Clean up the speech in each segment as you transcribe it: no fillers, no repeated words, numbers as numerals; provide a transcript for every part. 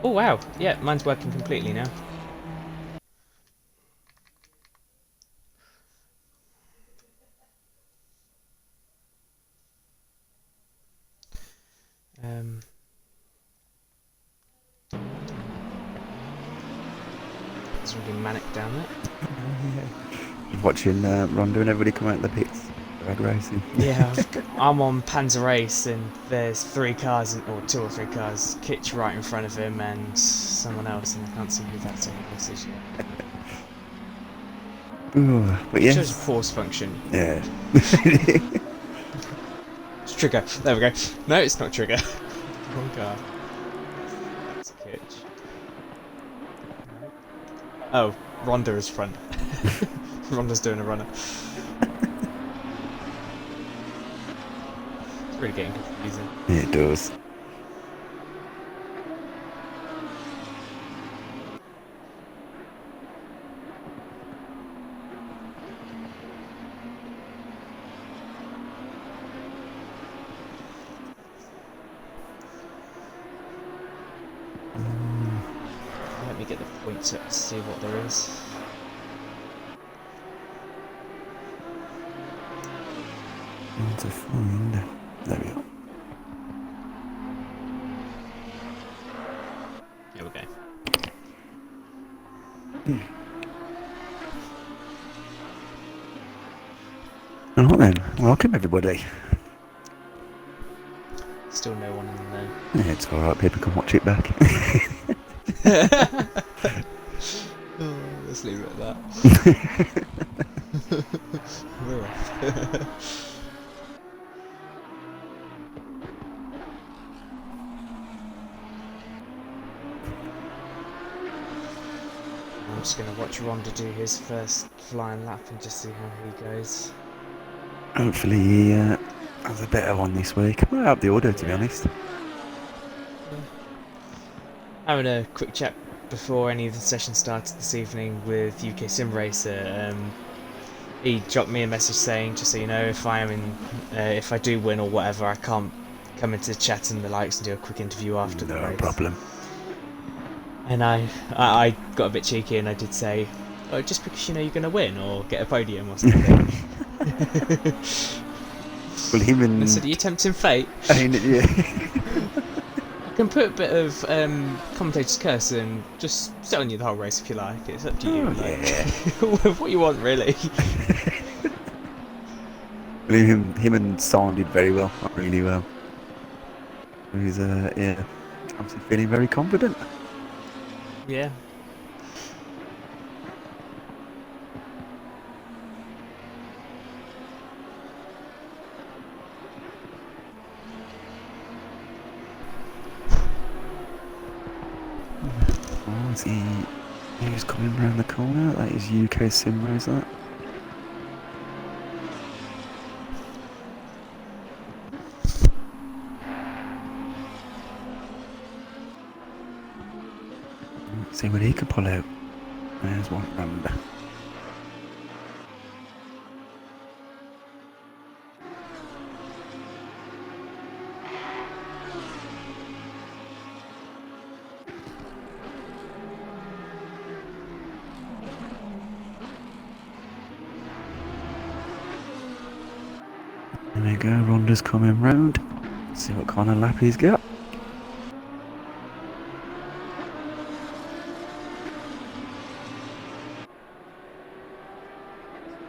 Oh wow, yeah, mine's working completely now. Um, it's really manic down there. Watching Rondo and everybody come out of the pits. Drag racing. Yeah, I'm on Panzer Race and there's three cars, or two or three cars, Kitch right in front of him and someone else, and I can't see who that second race is yet. Ooh, but It shows a yes. pause function. Yeah. It's trigger. There we go. No, it's not trigger. Wrong car. That's Kitch. Oh, Ronda is front. Ronda's doing a runner. It's really getting confusing. Yeah, it does. Let me get the points up to see what there is. To find. There we go. Here we go. Alright then, welcome everybody. Still no one in there. Yeah, it's alright, people can watch it back. Oh, let's leave it at that. We're off. I'm just going to watch Ronda do his first flying lap and just see how he goes. Hopefully he has a better one this week. Well, out the order, to be honest. Yeah. Having a quick chat before any of the sessions started this evening with UK Sim Racer. He dropped me a message saying, just so you know, if I do win or whatever, I can't come into chat and the likes and do a quick interview after the No race. problem. And I got a bit cheeky and I did say, oh, just because you know you're going to win or get a podium or something. Well, him And I said, and... are you tempting fate? I mean, yeah. I can put a bit of commentator's curse and just sit on you the whole race if you like. It's up to you. Oh, Like, yeah. what you want, really. I mean, him and Son did very well, really well. He's, yeah, obviously feeling very confident. Yeah. Oh, is he... He's coming around the corner. That is UK Sim Racer. Let's see what he can pull out. There's one round. There we go, Ronda's coming round. Let's see what kind of lap he's got.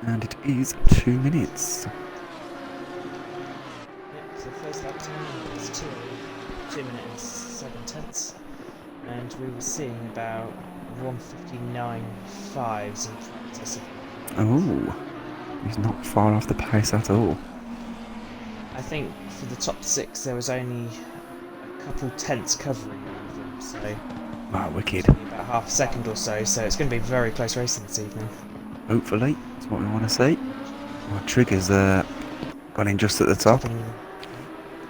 And it is 2 minutes. Yep, so first lap time is 2 minutes and 7 tenths. And we were seeing about 1:59.5s in practice. Oh, he's not far off the pace at all. I think for the top six there was only a couple tenths covering all of them, so Wow, wicked. about half a second or so. So it's going to be very close racing this evening. Hopefully, that's what we want to see. Well, Trigger's gone in just at the top.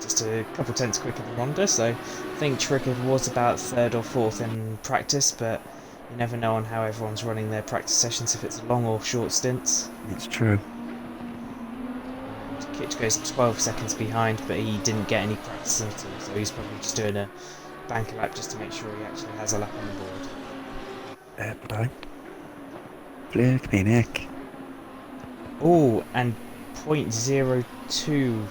Just a couple tenths quicker than Ronda, so I think Trigger was about third or fourth in practice, but you never know on how everyone's running their practice sessions, if it's long or short stints. It's true. Kitch goes 12 seconds behind, but he didn't get any practice at all, so he's probably just doing a bank a lap just to make sure he actually has a lap on the board. Fair play. Flick me neck. Oh, and 0.02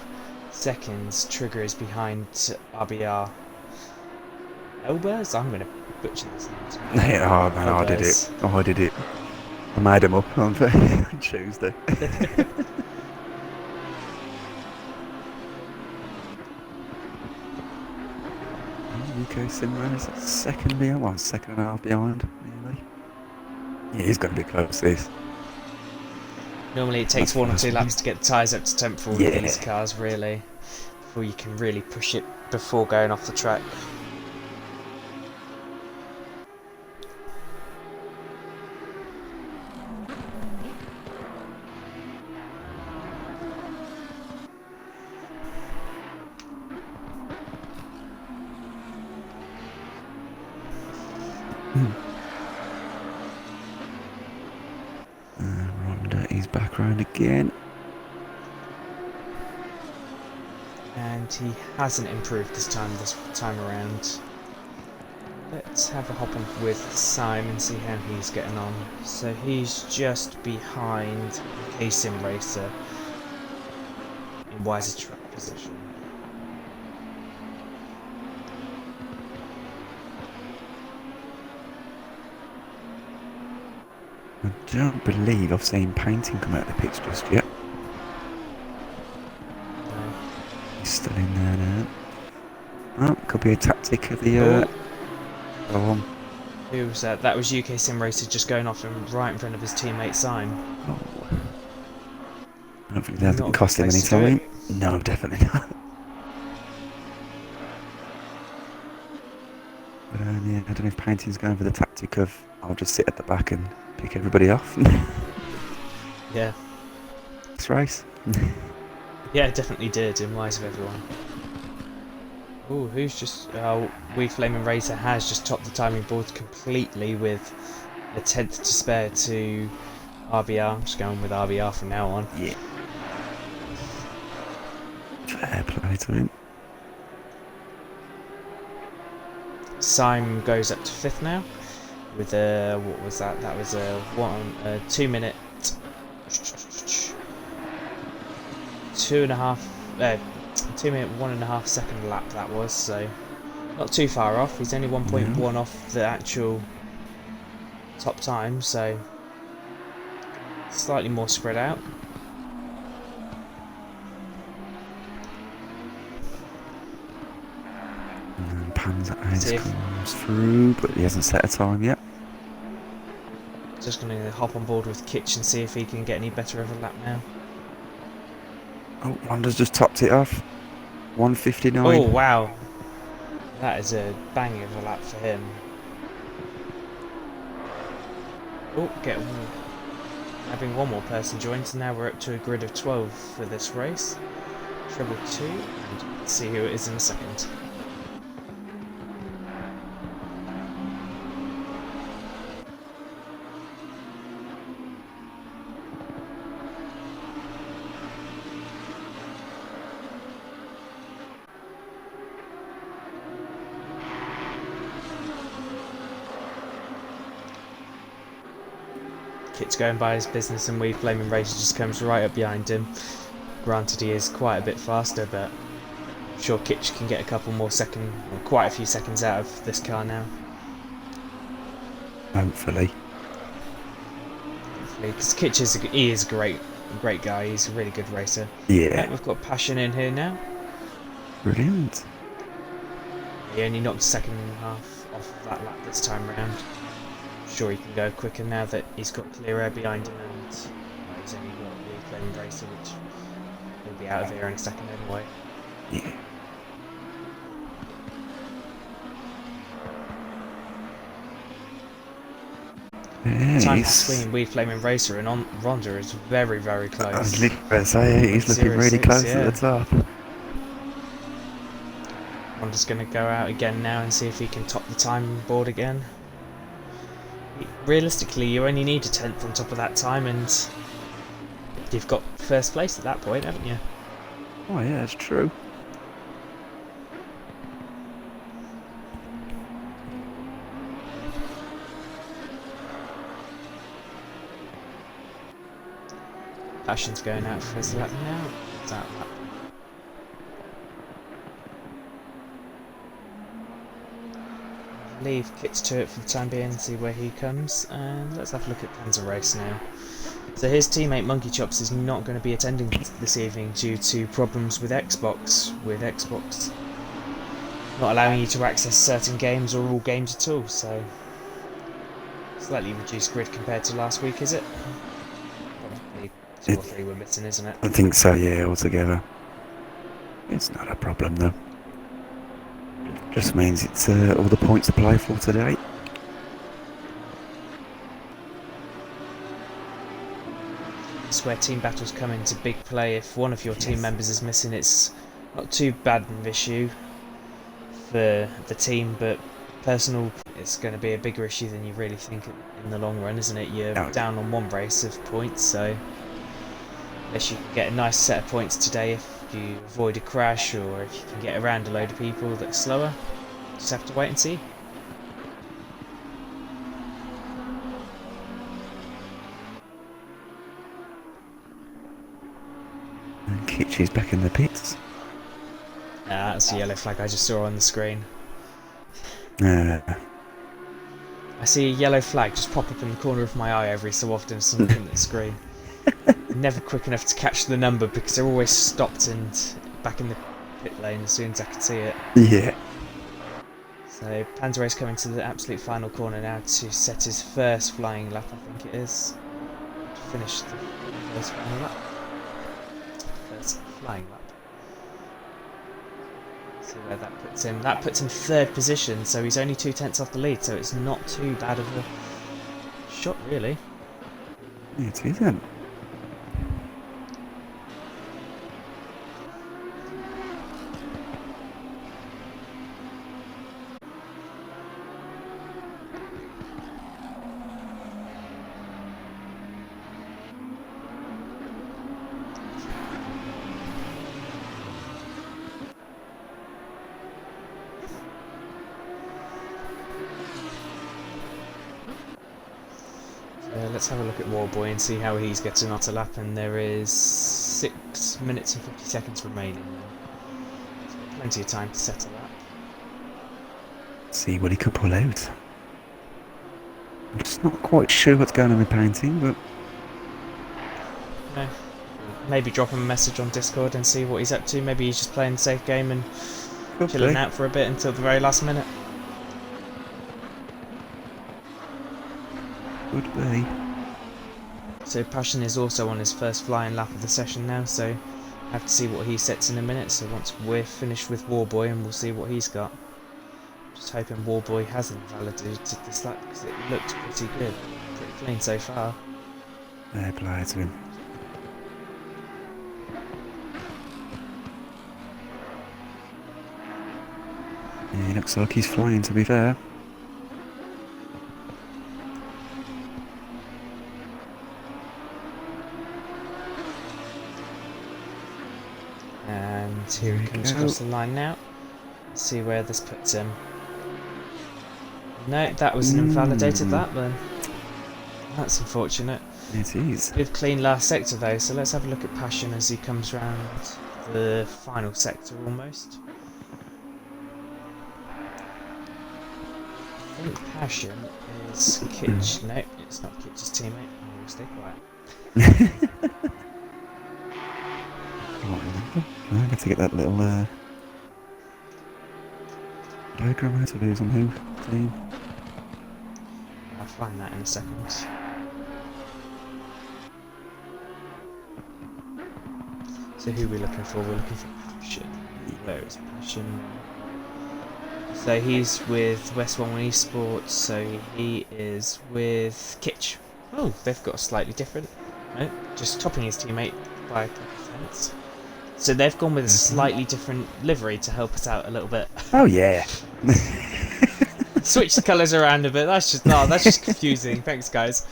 seconds trigger is behind RBR. Elbers? I'm going to butcher this name. Oh man, I did it. Oh, I did it. I made him up on Tuesday. UK Simran is second behind, well, second and a half behind, nearly. Yeah, he's going to be close, this. Normally it takes That's 1 or 2 first, laps to get the tyres up to temp for all of these cars, really, before you can really push it before going off the track. Ronda, he's back round again. And he hasn't improved this time around. Let's have a hop on with Simon, see how he's getting on. So he's just behind Sim Racer in wiser track position. I don't believe I've seen Painting come out of the pits just yet. No. He's still in there now. Oh, could be a tactic of the... Go on. Who was that? That was UK Sim Racer just going off and right in front of his teammate Simon. Oh. I don't think that Not can cost him any time. No, definitely not. But yeah, I don't know if Painting's going for the tactic of I'll just sit at the back and pick everybody off. Yeah. This race. Yeah, it definitely did, in wise of everyone. Oh, who's just... Oh, We Flaming Racer has just topped the timing board completely with a tenth to spare to RBR. I'm just going with RBR from now on. Yeah. Fair play to him. Simon goes up to 5th now with a... What was that? That was a 2 minute... 2.5... 2 minute 1.5 second lap that was, so not too far off. He's only 1.1 off the actual top time, so slightly more spread out. And then Panzer Ace comes through, but he hasn't set a time yet. Just going to hop on board with Kitch and see if he can get any better of a lap now. Oh, Ronda's just topped it off. 1:59. Oh, wow. That is a bang of a lap for him. Oh, having one more person join, so now we're up to a grid of 12 for this race. Treble 2, and let's see who it is in a second. Kit's going by his business and We Flaming Racer just comes right up behind him. Granted, he is quite a bit faster, but I'm sure Kitch can get a couple more seconds, or quite a few seconds out of this car now. Hopefully. Because Kitch is a great guy. He's a really good racer. Yeah. We've got Passion in here now. Brilliant. He only knocked a second and a half off of that lap this time round. Sure, he can go quicker now that he's got clear air behind him, and he's only got the Flaming Racer, which he'll be out of here in a second anyway. Yeah. Time between We Flaming Racer and Ronda is very, very close. I was literally going to say, he's looking really close at the top. Ronda's going to go out again now and see if he can top the time board again. Realistically, you only need a 10th on top of that time, and you've got first place at that point, haven't you? Oh yeah, that's true. Passion's going out for his lap now. It's out lap. Leave Kit's to it for the time being, see where he comes, and let's have a look at Panzer Race now. So his teammate Monkey Chops is not going to be attending this evening due to problems with Xbox. Not allowing you to access certain games or all games at all, so slightly reduced grid compared to last week, is it? Probably 2 or 3 were missing, isn't it? I think so, yeah, altogether. It's not a problem though. Just means it's all the points to play for today. It's where team battles come into big play. If one of your team members is missing, it's not too bad an issue for the team, but personal, it's going to be a bigger issue than you really think in the long run, isn't it? You're down on 1 race of points, so unless you can get a nice set of points today, if you avoid a crash or if you can get around a load of people that's slower, just have to wait and see. And Kitchy's back in the pits. That's the yellow flag I just saw on the screen. Uh, I see a yellow flag just pop up in the corner of my eye every so often as I'm looking at the screen. Never quick enough to catch the number because they're always stopped and back in the pit lane as soon as I can see it. yeah. So Panzer Race coming to the absolute final corner now to set his first flying lap, I think it is. To finish the first final lap. First flying lap. See where that puts him. That puts him 3rd position, so he's only 2/10 off the lead, so it's not too bad of a shot, really. It isn't. Let's have a look at Warboy and see how he's getting on to lap, and there is 6 minutes and 50 seconds remaining. So plenty of time to settle that. See what he can pull out. I'm just not quite sure what's going on with painting, but No. Maybe drop him a message on Discord and see what he's up to. Maybe he's just playing the safe game and chilling out for a bit until the very last minute. Could be. So Passion is also on his first flying lap of the session now, so I have to see what he sets in a minute. So once we're finished with Warboy, and we'll see what he's got. Just hoping Warboy hasn't validated this lap because it looked pretty good, pretty clean so far. Fair play to him. Yeah, he looks like he's flying, to be fair. And here he comes across the line now. Let's see where this puts him. No, that was an invalidated lap then. That's unfortunate. It is. Good clean last sector though, so let's have a look at Passion as he comes round the final sector almost. I think Passion is Kitch. No, it's not Kitch's teammate. Oh, stay quiet. I have to get that little diagram out of who's on who team. I'll find that in a second. So who are we looking for? We're looking for Passion. Where is Passion? So he's with West One Esports, so he is with Kitch. Oh, they've got a slightly different. No, just topping his teammate by a couple of cents. So they've gone with a slightly different livery to help us out a little bit. Oh yeah. Switch the colours around a bit. That's just confusing. Thanks, guys.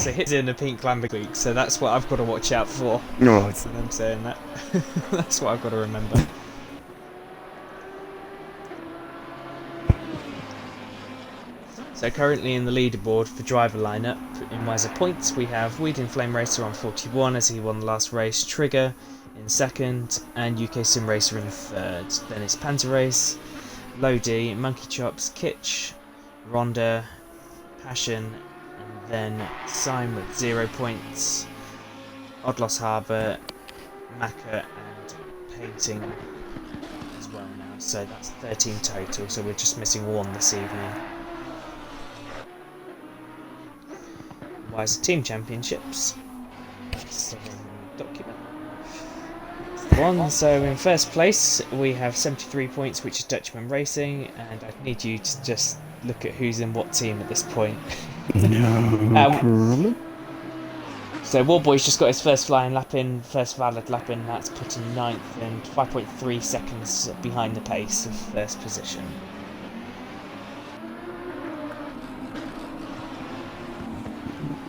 So he's in a pink Lamborghini, so that's what I've got to watch out for. Right. So I'm saying that. That's what I've got to remember. So currently in the leaderboard for driver lineup, in Wiser points, we have Weed and Flame Racer on 41 as he won the last race, Trigger in second, and UK Sim Racer in third. Then it's Panzer Race, Lodi, Monkey Chops, Kitsch, Rhonda, Passion, and then Syme with 0 points, Oddloss Harbour, Macca, and Painting as well now. So that's 13 total, so we're just missing one this evening. Wiser Team Championships. Document. One. So in first place we have 73 points, which is Dutchman Racing, and I need you to just look at who's in what team at this point. No problem. So Warboy's just got his first flying lap in, first valid lap in. That's put him 9th and 5.3 seconds behind the pace of first position.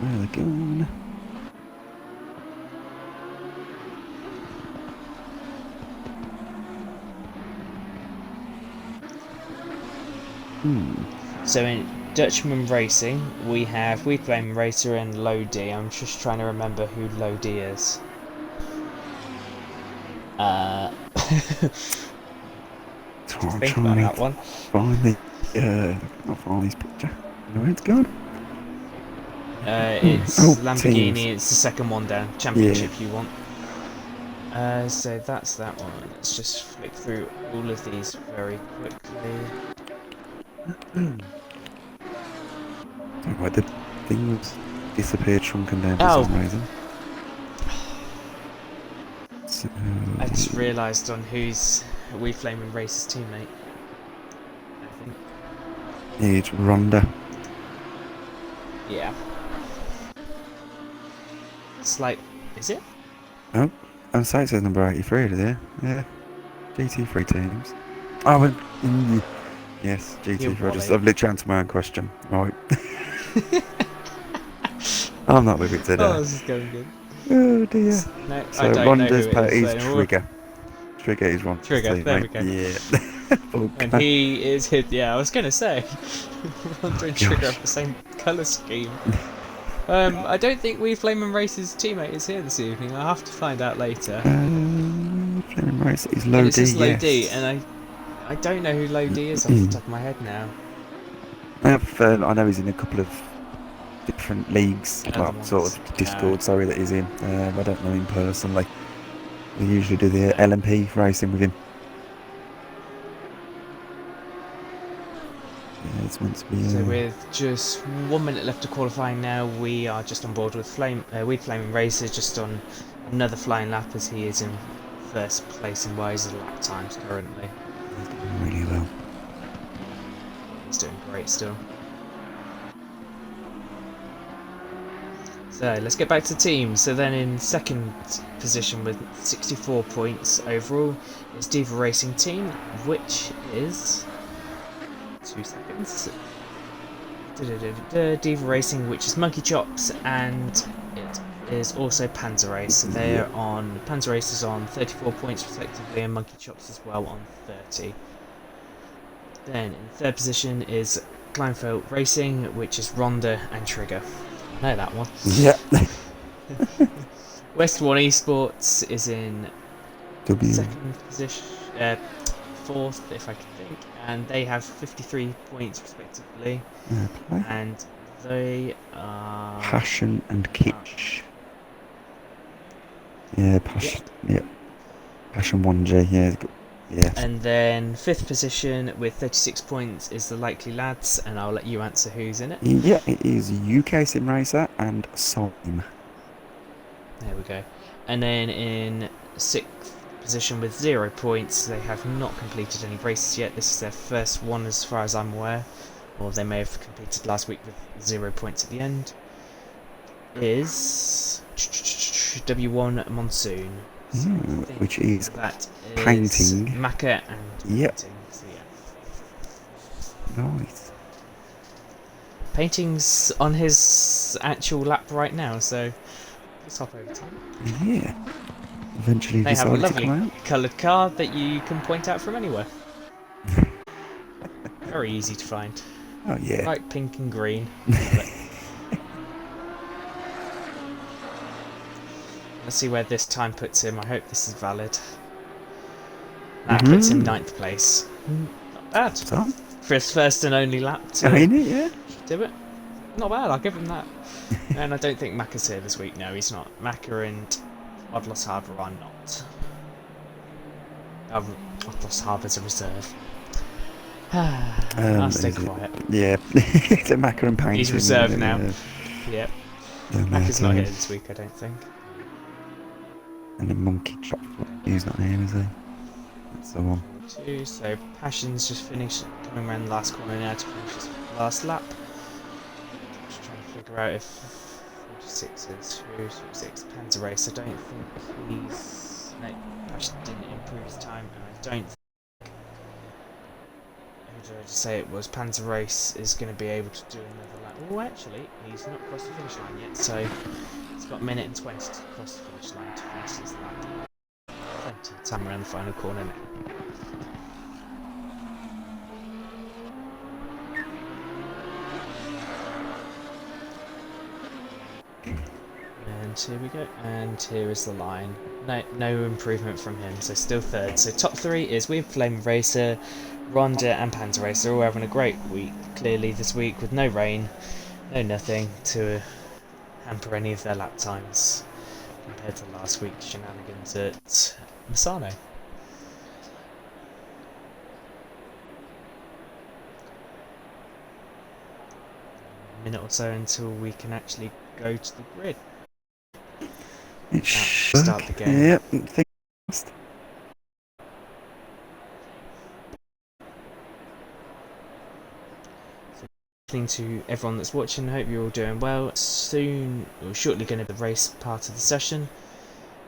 Where are they going? So in Dutchman Racing, we have Weed Flame Racer and Lodi. I'm just trying to remember who Lodi is. Think about that one. Not find this picture. I know where it's gone. It's Lamborghini. Teams. It's the second one down. Championship you want. So that's that one. Let's just flick through all of these very quickly. Why the thing was disappeared, shrunken down for some reason. So, I just realised on who's We Flaming Racer's teammate. I think. It's Rhonda. Yeah. It's like, is it? Oh, on site says number 83 there. Yeah. GT3 teams. Oh, well, yes, GT3. I've literally answered my own question. Right. I'm not with it today. Oh, this is going good. Oh dear. No, So I don't Rhonda's know who it is. Trigger. Trigger is Rhonda's Trigger, team, there right? we go. Yeah. Okay. And he is hit. Yeah, I was going to say. Rhonda and Trigger have the same colour scheme. I don't think We Flaming Racer's teammate is here this evening. I'll have to find out later. Flaming Racer is Lodi, It's just Lodi, yes. and I don't know who Lodi is off the top of my head now. I know he's in a couple of different leagues, sort of Discord, sorry, that he's in. I don't know him personally. We usually do the LMP racing with him. Yeah, it's meant to be. So with just 1 minute left to qualifying now, we are just on board with Weed Flaming Racer, just on another flying lap as he is in first place in Wiser lap times currently. He's doing really well. He's doing great still. So let's get back to the team. So then in second position with 64 points overall is Diva Racing Team, which is 2 seconds. Diva Racing, which is Monkey Chops, and it is also Panzer Race. So they're on Panzer Race is on 34 points respectively, and Monkey Chops as well on 30. Then in third position is Kleinfeld Racing, which is Rhonda and Trigger. I know that one. Yeah. West One Esports is in second position, fourth if I can think, and they have 53 points respectively. And they are Passion and Kitsch. Yeah, Passion. Yeah. Passion 1G. Yeah. Yeah. And then fifth position with 36 points is the Likely Lads, and I'll let you answer who's in it. Yeah, it is UK Sim Racer and Syme. There we go. And then in sixth position with 0 points, they have not completed any races yet. This is their first one as far as I'm aware, or they may have completed last week with 0 points at the end. Is W1 Monsoon. So which is that Painting. Macca and Painting. So yeah. Nice. Painting's on his actual lap right now, so let's hop over time. Yeah. Eventually They have a decided to come lovely out. coloured car that you can point out from anywhere. Very easy to find. Oh yeah. Right, pink and green. Love it. Let's see where this time puts him. I hope this is valid. That puts him 9th place. Not bad. So, For his first and only lap to ain't it? Yeah. do it. Not bad, I'll give him that. And I don't think Macca's here this week. No, he's not. Macca and Odlos Harbour are not. Odlos Harbour's a reserve. I'll stay quiet. Yeah. The macaron painting. He's reserved now. Yep. Then Macca's not here this week, I don't think. And the monkey chop. He's not here, is he? That's the one. 2, so Passion's just finished coming around the last corner now to finish his last lap. Just trying to figure out if 46 is who's 46 Panzer Race. I don't think he's. No, Passion didn't improve his time, and I don't think. Who did I just say it was? Panzer Race is going to be able to do another lap. Oh, actually, he's not crossed the finish line yet, so he's got a minute and 20 to cross the finish line to finish his lap. Plenty of time around the final corner now. And here we go, and here is the line. No improvement from him, so still 3rd. So top 3 is with Flame Racer, Ronda and Panzer Racer, all having a great week, clearly this week, with no rain, no nothing to hamper any of their lap times, compared to last week's shenanigans at Misano. A minute or so until we can actually go to the grid. It Start the game. Yep. To everyone that's watching, hope you're all doing well. Soon, or shortly, going to be the race part of the session.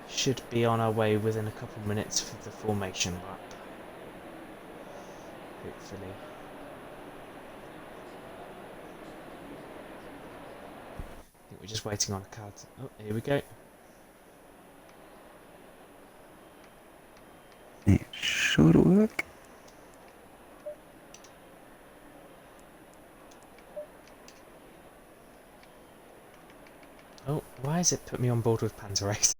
Should be on our way within a couple of minutes for the formation lap. Hopefully. I think we're just waiting on a card. Oh, here we go. It should work. Oh, why has it put me on board with Panzer Race?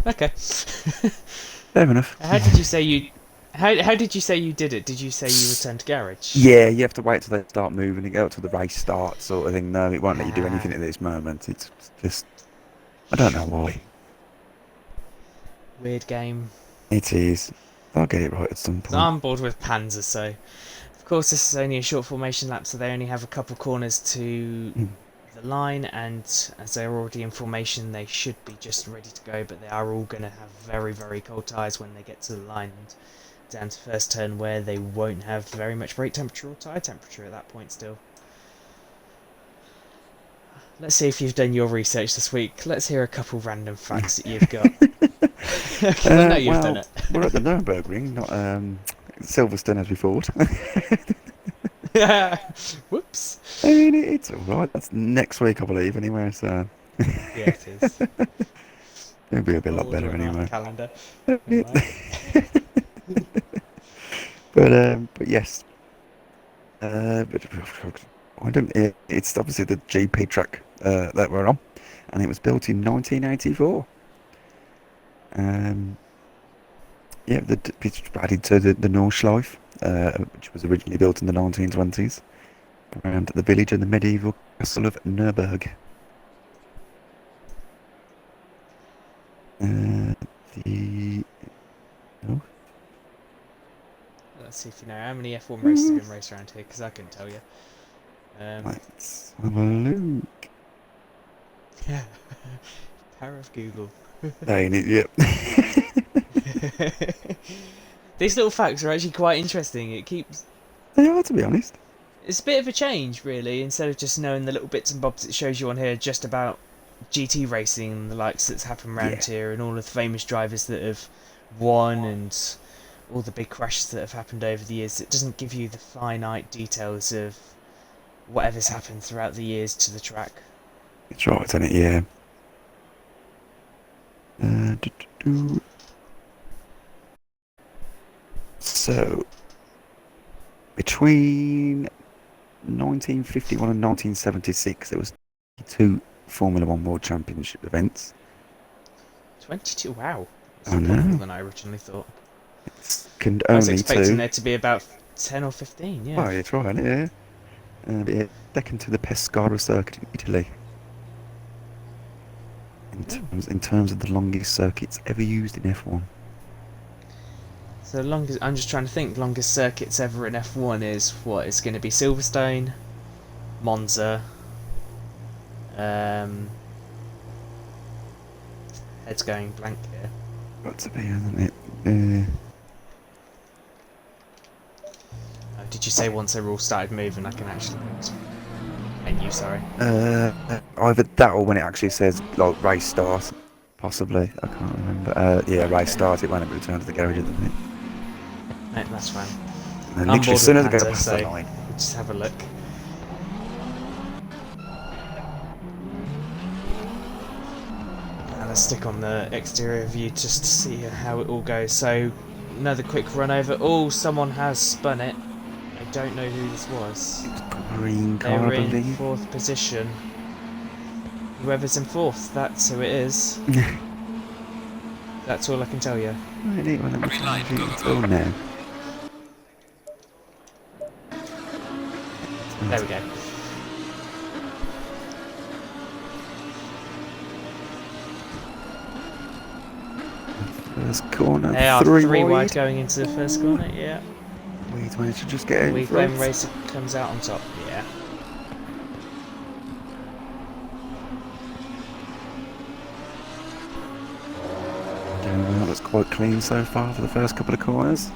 Okay. Fair enough. How did you say you? How did you say you did it? Did you say you returned to garage? Yeah, you have to wait till they start moving and go till the race starts, sort of thing. No, it won't let you do anything at this moment. It's just, I don't know why. Weird game. It is. I'll get it right at some point. So I'm bored with Panzer, so of course this is only a short formation lap, so they only have a couple corners to the line, and as they're already in formation, they should be just ready to go. But they are all going to have very, very cold tyres when they get to the line and down to first turn, where they won't have very much brake temperature or tyre temperature at that point still. Let's see if you've done your research this week. Let's hear a couple random facts that you've got. I know you've done it. We're at the Nürburgring, not Silverstone as we thought. Whoops. I mean, it's alright. That's next week, I believe, anyway, so... Yeah, it is. It'll be a bit lot better anyway. Calendar. But yes. But I don't. It's obviously the GP track that we're on, and it was built in 1984. Yeah, it's added to the Nordschleife, which was originally built in the 1920s, around the village and the medieval castle of Nürburgring. Let's see if you know how many F1 races have been raced around here, because I couldn't tell you. Let's have a look. Yeah, power of Google. Ain't it? Yep. These little facts are actually quite interesting. It keeps. They are, to be honest. It's a bit of a change, really. Instead of just knowing the little bits and bobs it shows you on here, just about GT racing and the likes that's happened around here, and all of the famous drivers that have won, and all the big crashes that have happened over the years. It doesn't give you the finite details of whatever's happened throughout the years to the track. It's right, isn't it? Yeah. So, between 1951 and 1976, there was two Formula One World Championship events. 22. Wow, it's I a lot more know. than I originally thought. It's second I was only expecting to. there to be about 10 or 15. Yeah. Well, it's right, yeah. Yeah, second to the Pescara circuit in Italy. Oh. In terms of the longest circuits ever used in F1. So the longest, I'm just trying to think, longest circuits ever in F1 is what? It's going to be Silverstone, Monza, um, head's going blank here. Got to be, hasn't it? Oh, did you say once they all started moving, I can actually menu? Sorry. Either that or when it actually says like race start, possibly. I can't remember. Yeah, race Okay. start. It won't return to the garage, doesn't it? No, that's fine. And then I'm literally bored as soon with as I go Panda, past the so line, we'll just have a look. Let's stick on the exterior view just to see how it all goes. So, another quick run over. Oh, someone has spun it. I don't know who this was. it was green car, They're I in believe. 4th position. Whoever's in 4th, that's who it is. That's all I can tell you. Really? Well, let me change it until now. There we go. First corner, They are three three wide wide. going into the first corner, yeah. Weeds managed to just get out in We front. Flame Racer comes out on top, yeah. Doing well, that's quite clean so far for the first couple of corners.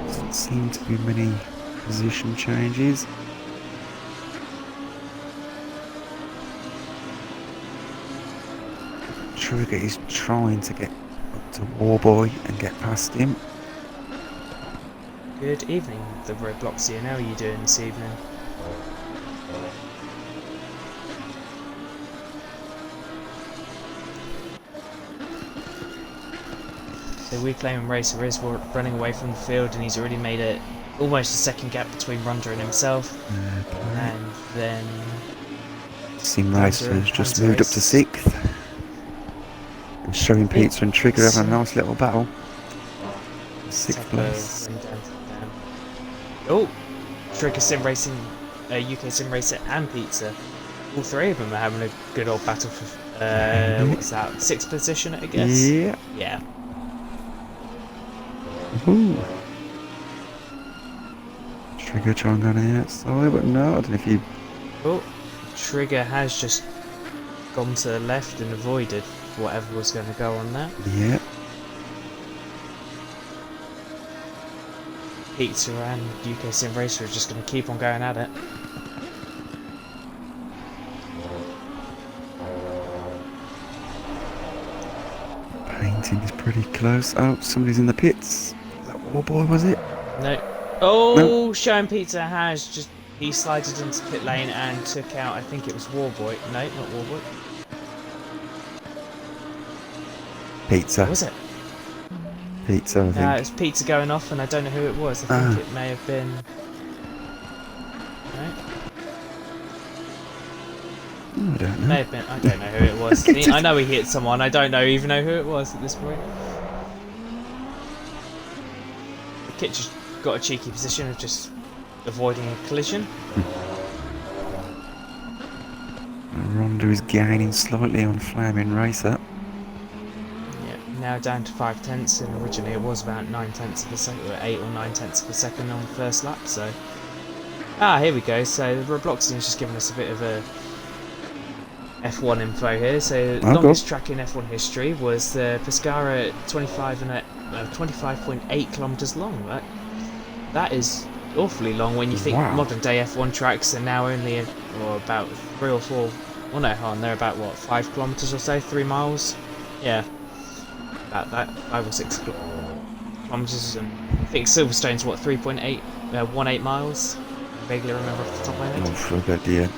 Doesn't seem to be many position changes. Trigger is trying to get up to Warboy and get past him. Good evening, the Roadblocks here. How are you doing this evening? So We Flame Racer is running away from the field, and he's already made it almost a second gap between Ronda and himself. And then Sim Racer has just Panda moved up to Race. 6th. And showing Pizza and Trigger having a nice little battle. 6th place. Oh, Trigger Sim Racing, UK Sim Racer and Pizza. All three of them are having a good old battle for, what's that, 6th position, I guess? Yeah. Yeah. Ooh. Trigger trying to go on the outside, but no, I don't know if you... Oh, Trigger has just gone to the left and avoided whatever was going to go on there. Yeah. Pizza and UK Sim Racer are just going to keep on going at it. Painting is pretty close. Oh, somebody's in the pits. That Warboy, was it? No. Oh, No. Showing Pizza has just... He slided into pit lane and took out, I think it was Warboy. No, not Warboy. Pizza. What was it? Pizza, I think. It was Pizza going off, and I don't know who it was. I think it may have been... No? I don't know. May have been... I don't know who it was. I know he hit someone. I don't even know who it was at this point. The kit just got a cheeky position of just avoiding a collision. Ronda is gaining slightly on Flaming Racer. Yeah, now down to 5 tenths, and originally it was about 9 tenths of a second, or 8 or 9 tenths of a second on the first lap, so... here we go, so the Roblox is just giving us a bit of a F1 info here. So the longest track in F1 history was the Pescara 25.8 kilometers long. That is awfully long when you think modern day F1 tracks are now only about 3 or 4. Well, no, hold on, they're about what, 5 kilometers or so, 3 miles. Yeah, about that, 5 or 6 kilometers. And I think Silverstone's what, 3.18 miles. I vaguely remember off the top of my head. Oh, for a good idea.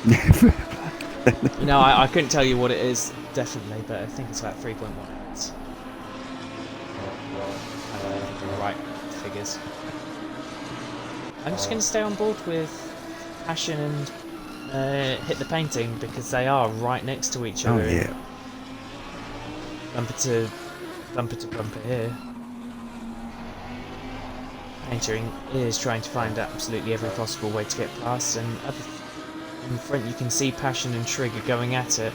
No, I couldn't tell you what it is, definitely, but I think it's about 3.1 minutes. Right figures. I'm just going to stay on board with Passion and Hit the Painting because they are right next to each other. Oh yeah. Bumper to bumper here. Painting is trying to find absolutely every possible way to get past, and in front you can see Passion and Trigger going at it.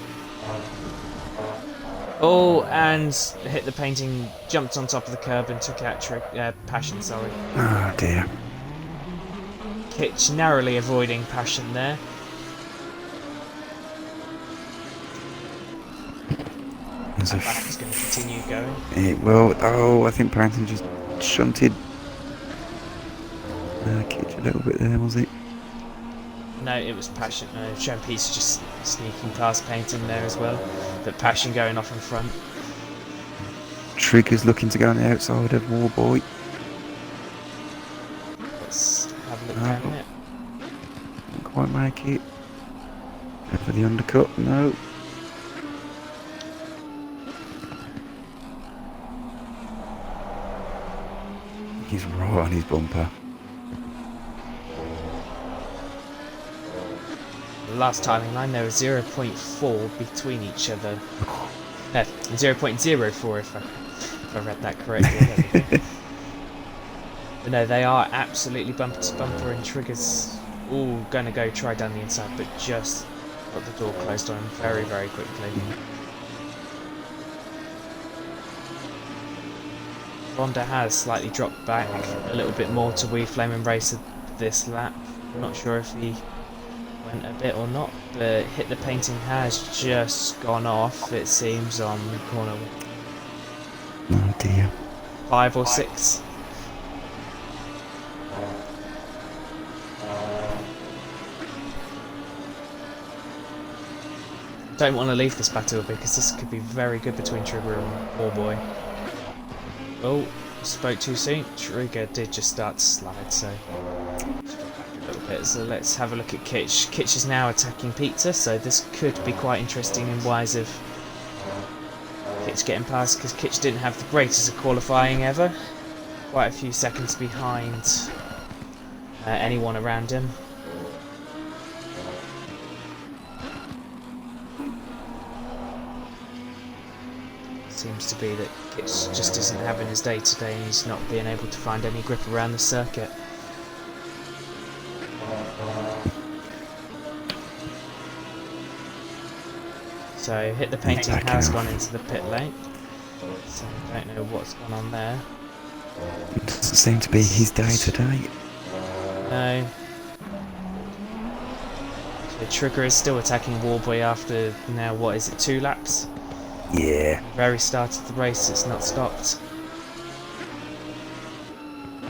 Oh, and Hit the Painting jumped on top of the curb and took out Passion, sorry. Oh dear. Kitch narrowly avoiding Passion there. He's going to continue going. It will. Oh, I think Parenton just shunted Kitch a little bit there, was it? No, it was Passion. No, Champi's just sneaking past Painting there as well. But Passion going off in front. Trigger's looking to go on the outside of Warboy. Let's have a look down it. Didn't quite make it. Go for the undercut. No. He's right on his bumper. The last timing line there was 0.4 between each other. No, 0.04 if I read that correctly. But no, they are absolutely bumper to bumper, and Trigger's all going to go try down the inside, but just got the door closed on him very, very quickly. Ronda has slightly dropped back a little bit more to Wee Flame and Racer this lap. I'm not sure if he went a bit or not, but Hit the Painting has just gone off, it seems, on corner Oh dear. 5 or 6. Don't want to leave this battle because this could be very good between Trigger and Warboy. Oh, spoke too soon. Trigger did just start to slide, so just drop back a little bit. So let's have a look at Kitch. Kitch is now attacking Pizza, so this could be quite interesting in wise of Kitch getting past, because Kitch didn't have the greatest of qualifying ever. Quite a few seconds behind anyone around him. Seems to be that Kitch just isn't having his day today and he's not being able to find any grip around the circuit. So Hit the Painting has gone into the pit lane. So I don't know what's gone on there. It doesn't seem to be his day today. No. So Trigger is still attacking Warboy after now, what is it, 2 laps? Yeah. Very start of the race, it's not stopped.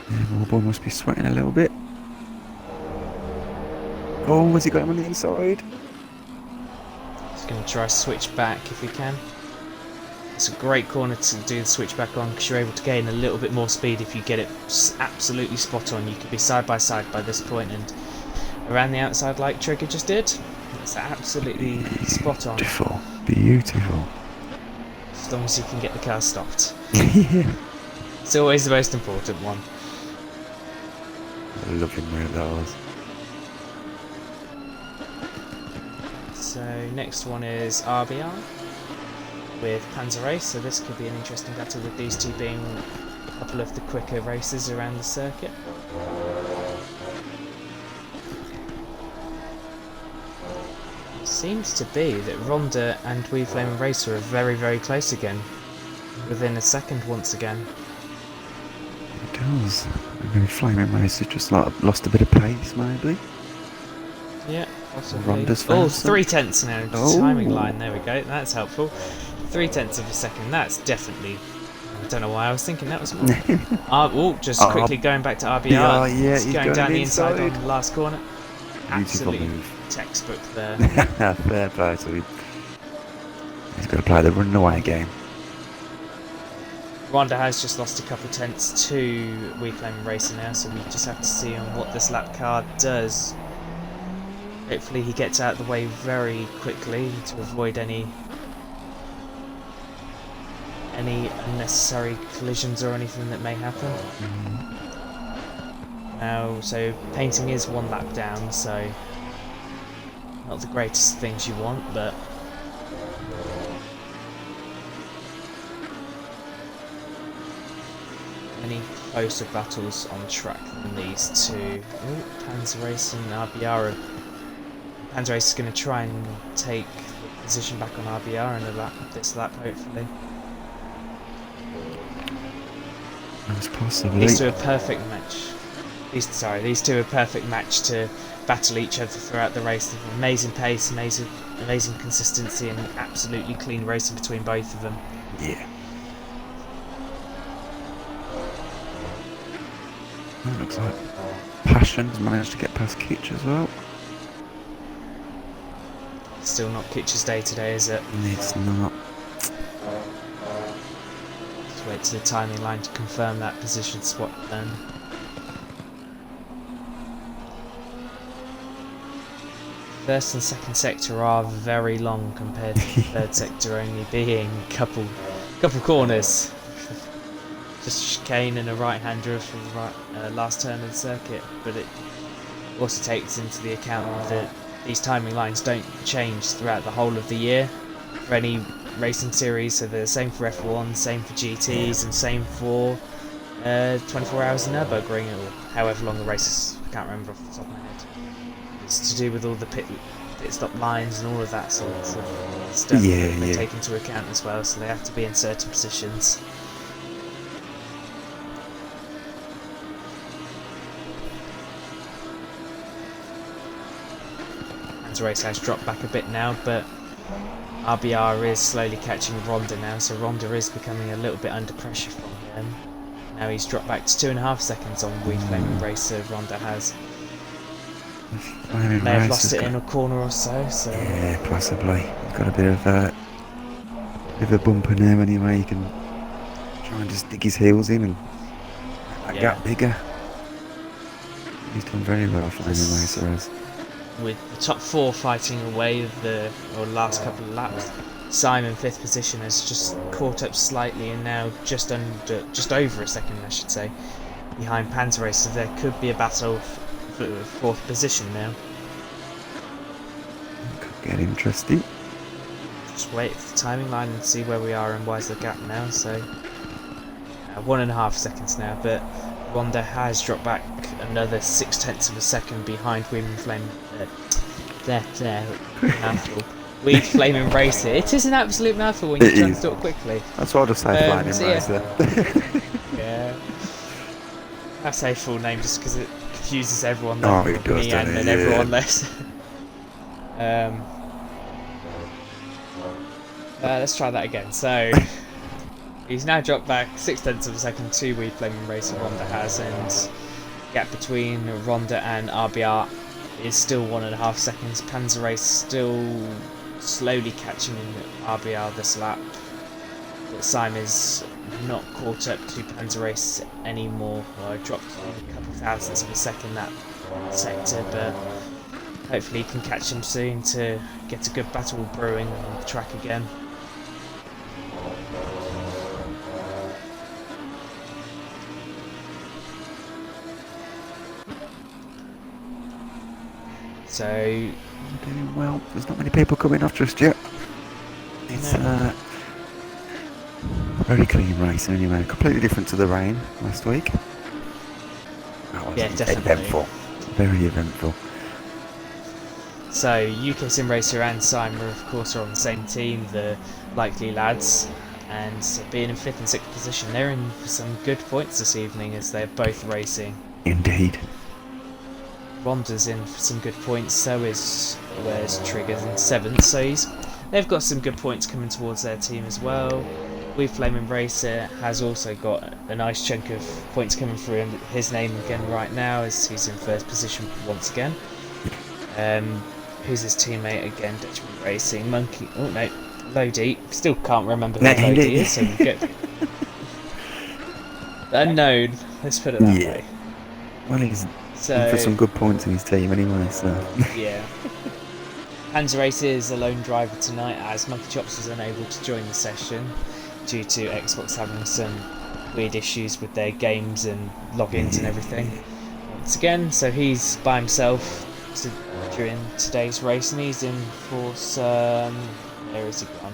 Warboy must be sweating a little bit. Oh, has he got him on the inside? He's going to try to switch back if he can. It's a great corner to do the switch back on because you're able to gain a little bit more speed if you get it absolutely spot on. You could be side by side by this point and around the outside like Trigger just did. It's absolutely spot on. Beautiful, beautiful. As long as you can get the car stopped. Yeah. It's always the most important one. A lovely move that was. So next one is RBR with Panzer Race, so this could be an interesting battle with these two being a couple of the quicker races around the circuit. Seems to be that Ronda and Wee Flame and Racer are very, very close again. Within a second once again. It does. Maybe Flaming Racer just like lost a bit of pace, maybe. Yeah, possibly. Ronda's Oh, faster. 3/10 now. Oh. Timing line, there we go. That's helpful. 3/10 of a second. That's definitely. I don't know why I was thinking that was more. Just quickly going back to RBR. Yeah, he's going down the inside on inside. the last corner. Beautiful Absolute move. textbook there. Fair play to him. He's got to play the runaway game. Ronda has just lost a couple tenths to Wee Flame Racer now, so we just have to see on what this lap car does. Hopefully he gets out of the way very quickly to avoid any unnecessary collisions or anything that may happen. now. So painting is 1 lap down, so not the greatest things you want, but any closer battles on track than these two. Ooh, Panzer Race and RBR. Panzer Race is going to try and take the position back on RBR in this lap, hopefully. That's possibly. These two are perfect match. These two are a perfect match to battle each other throughout the race. Amazing pace, amazing consistency, and absolutely clean racing between both of them. Yeah. That looks like Passion's managed to get past Kitch as well. Still not Kitch's day today, is it? It's not. Just wait to the timing line to confirm that position swap then. First and second sector are very long compared to the third sector only being a couple corners. Just a chicane and a right-hander for the last turn of the circuit, but it also takes into the account that these timing lines don't change throughout the whole of the year for any racing series, so they're the same for F1, same for GTs, and same for 24 hours in Nürburgring, or however long the race is. I can't remember off the top of my head. It's to do with all the pit stop lines and all of that sort of stuff that they take into account as well, so they have to be in certain positions. Race has dropped back a bit now, but RBR is slowly catching Ronda now, so Ronda is becoming a little bit under pressure from him. Now he's dropped back to 2.5 seconds on Weed Flaming Racer. Ronda has may have lost it in a corner or so. Yeah, possibly. Got a bit of a bumper now anyway. He can try and just dig his heels in and make that gap bigger. He's done very well, Flaming Racer has. With the top 4 fighting away the last couple of laps, Simon 5th position has just caught up slightly and now just over a second, I should say, behind Panzer Race, so there could be a battle for 4th position now. Could get interesting. Just wait for the timing line and see where we are and where's the gap now. So 1.5 seconds now, but Ronda has dropped back another 0.6 of a second behind Weed Flaming mouthful. Weed Flaming Racer. It is an absolute mouthful when you try to talk quickly. That's what I'll just say, Flaming Racer. Yeah. I say full name just because it confuses everyone. It does, me and everyone less. Let's try that again. So he's now dropped back 0.6 of a second to Weed Flaming Racer. Ronda has, and gap between Ronda and RBR is still 1.5 seconds. Panzer Race still slowly catching RBR this lap, but Simon is not caught up to Panzer Race anymore. Well, I dropped a couple thousandths of a second that sector, but hopefully he can catch him soon to get a good battle brewing on the track again. So doing well. There's not many people coming off just yet. It's very clean race anyway. Completely different to the rain last week. That was definitely eventful. Very eventful. So UK Sim Racer and Simon of course are on the same team, the Likely lads, and being in 5th and 6th position, they're in for some good points this evening as they're both racing. Indeed. Ronda's in for some good points, so is Triggers in 7th, so they've got some good points coming towards their team as well. Weed Flaming Racer has also got a nice chunk of points coming through in his name again right now as he's in 1st position once again. Who's his teammate again? Dutchman Racing, Monkey. Oh no, Low Deep. Still can't remember who Low Deep is, so we get unknown. Let's put it that way. Well, he's for some good points in his team anyway, so. Yeah. Panzer Race is a lone driver tonight as Monkey Chops was unable to join the session due to Xbox having some weird issues with their games and logins and everything. once again, so he's by himself during today's race, and he's in for some. Where is he gone?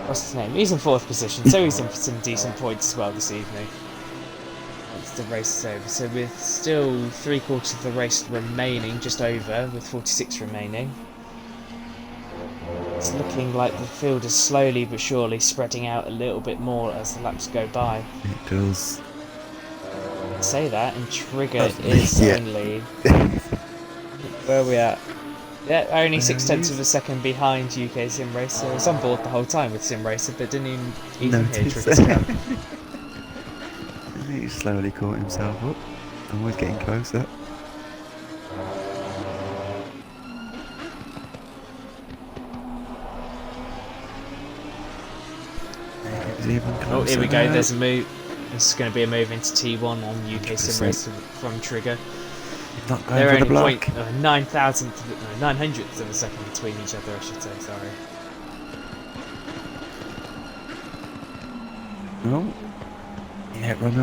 What's his name? He's in 4th position, so he's in for some decent points as well this evening. Once the race is over, so with still 3/4 of the race remaining, just over, with 46 remaining. It's looking like the field is slowly but surely spreading out a little bit more as the laps go by. It does. I say that, and Trigger is only... Where are we at? Yeah, only 6/10 of a second behind UK Sim Racer. I was on board the whole time with Sim Racer, but didn't even hear Trigger's come. He slowly caught himself up. Always getting closer. Oh, here we go. There's a move. This is going to be a move into T1 on UK Sim Racer from Trigger. Not going They're for the only block. 900ths of a second between each other, I should say. Sorry. Oh. Yeah, running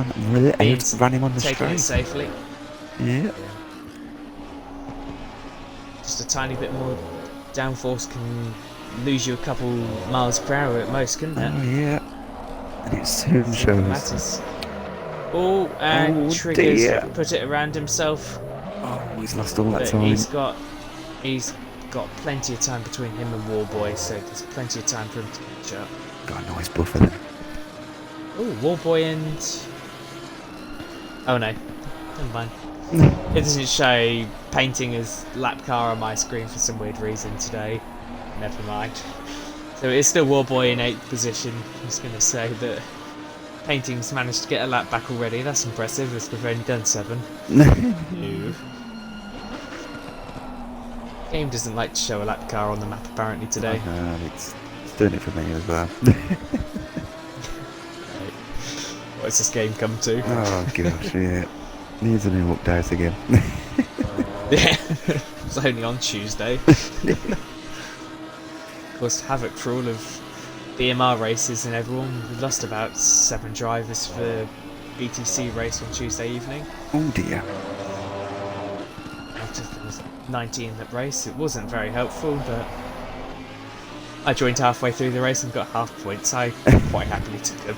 on the taking it straight. safely. Yeah. Just a tiny bit more downforce can lose you a couple miles per hour at most, couldn't it? Oh yeah. And it soon shows. Matters. Oh, and Trigger's put it around himself. Oh, he's lost all that But time. he's got plenty of time between him and Warboy, so there's plenty of time for him to catch up. Got a nice buffer there. Oh, Warboy and... Oh no, never mind. It doesn't show painting as lap car on my screen for some weird reason today. Never mind. So it is still Warboy in 8th position. I'm just going to say that painting's managed to get a lap back already. That's impressive, as we've only done 7. No. Game doesn't like to show a lap car on the map apparently today. It's doing it for me as well. What's this game come to? Oh gosh, yeah. Needs a new update again. Yeah, it's only on Tuesday. Caused havoc for all of BMR races and everyone. We lost about 7 drivers for BTC race on Tuesday evening. Oh dear. After there was 19 that race, it wasn't very helpful, but I joined halfway through the race and got half points. I quite happily took them.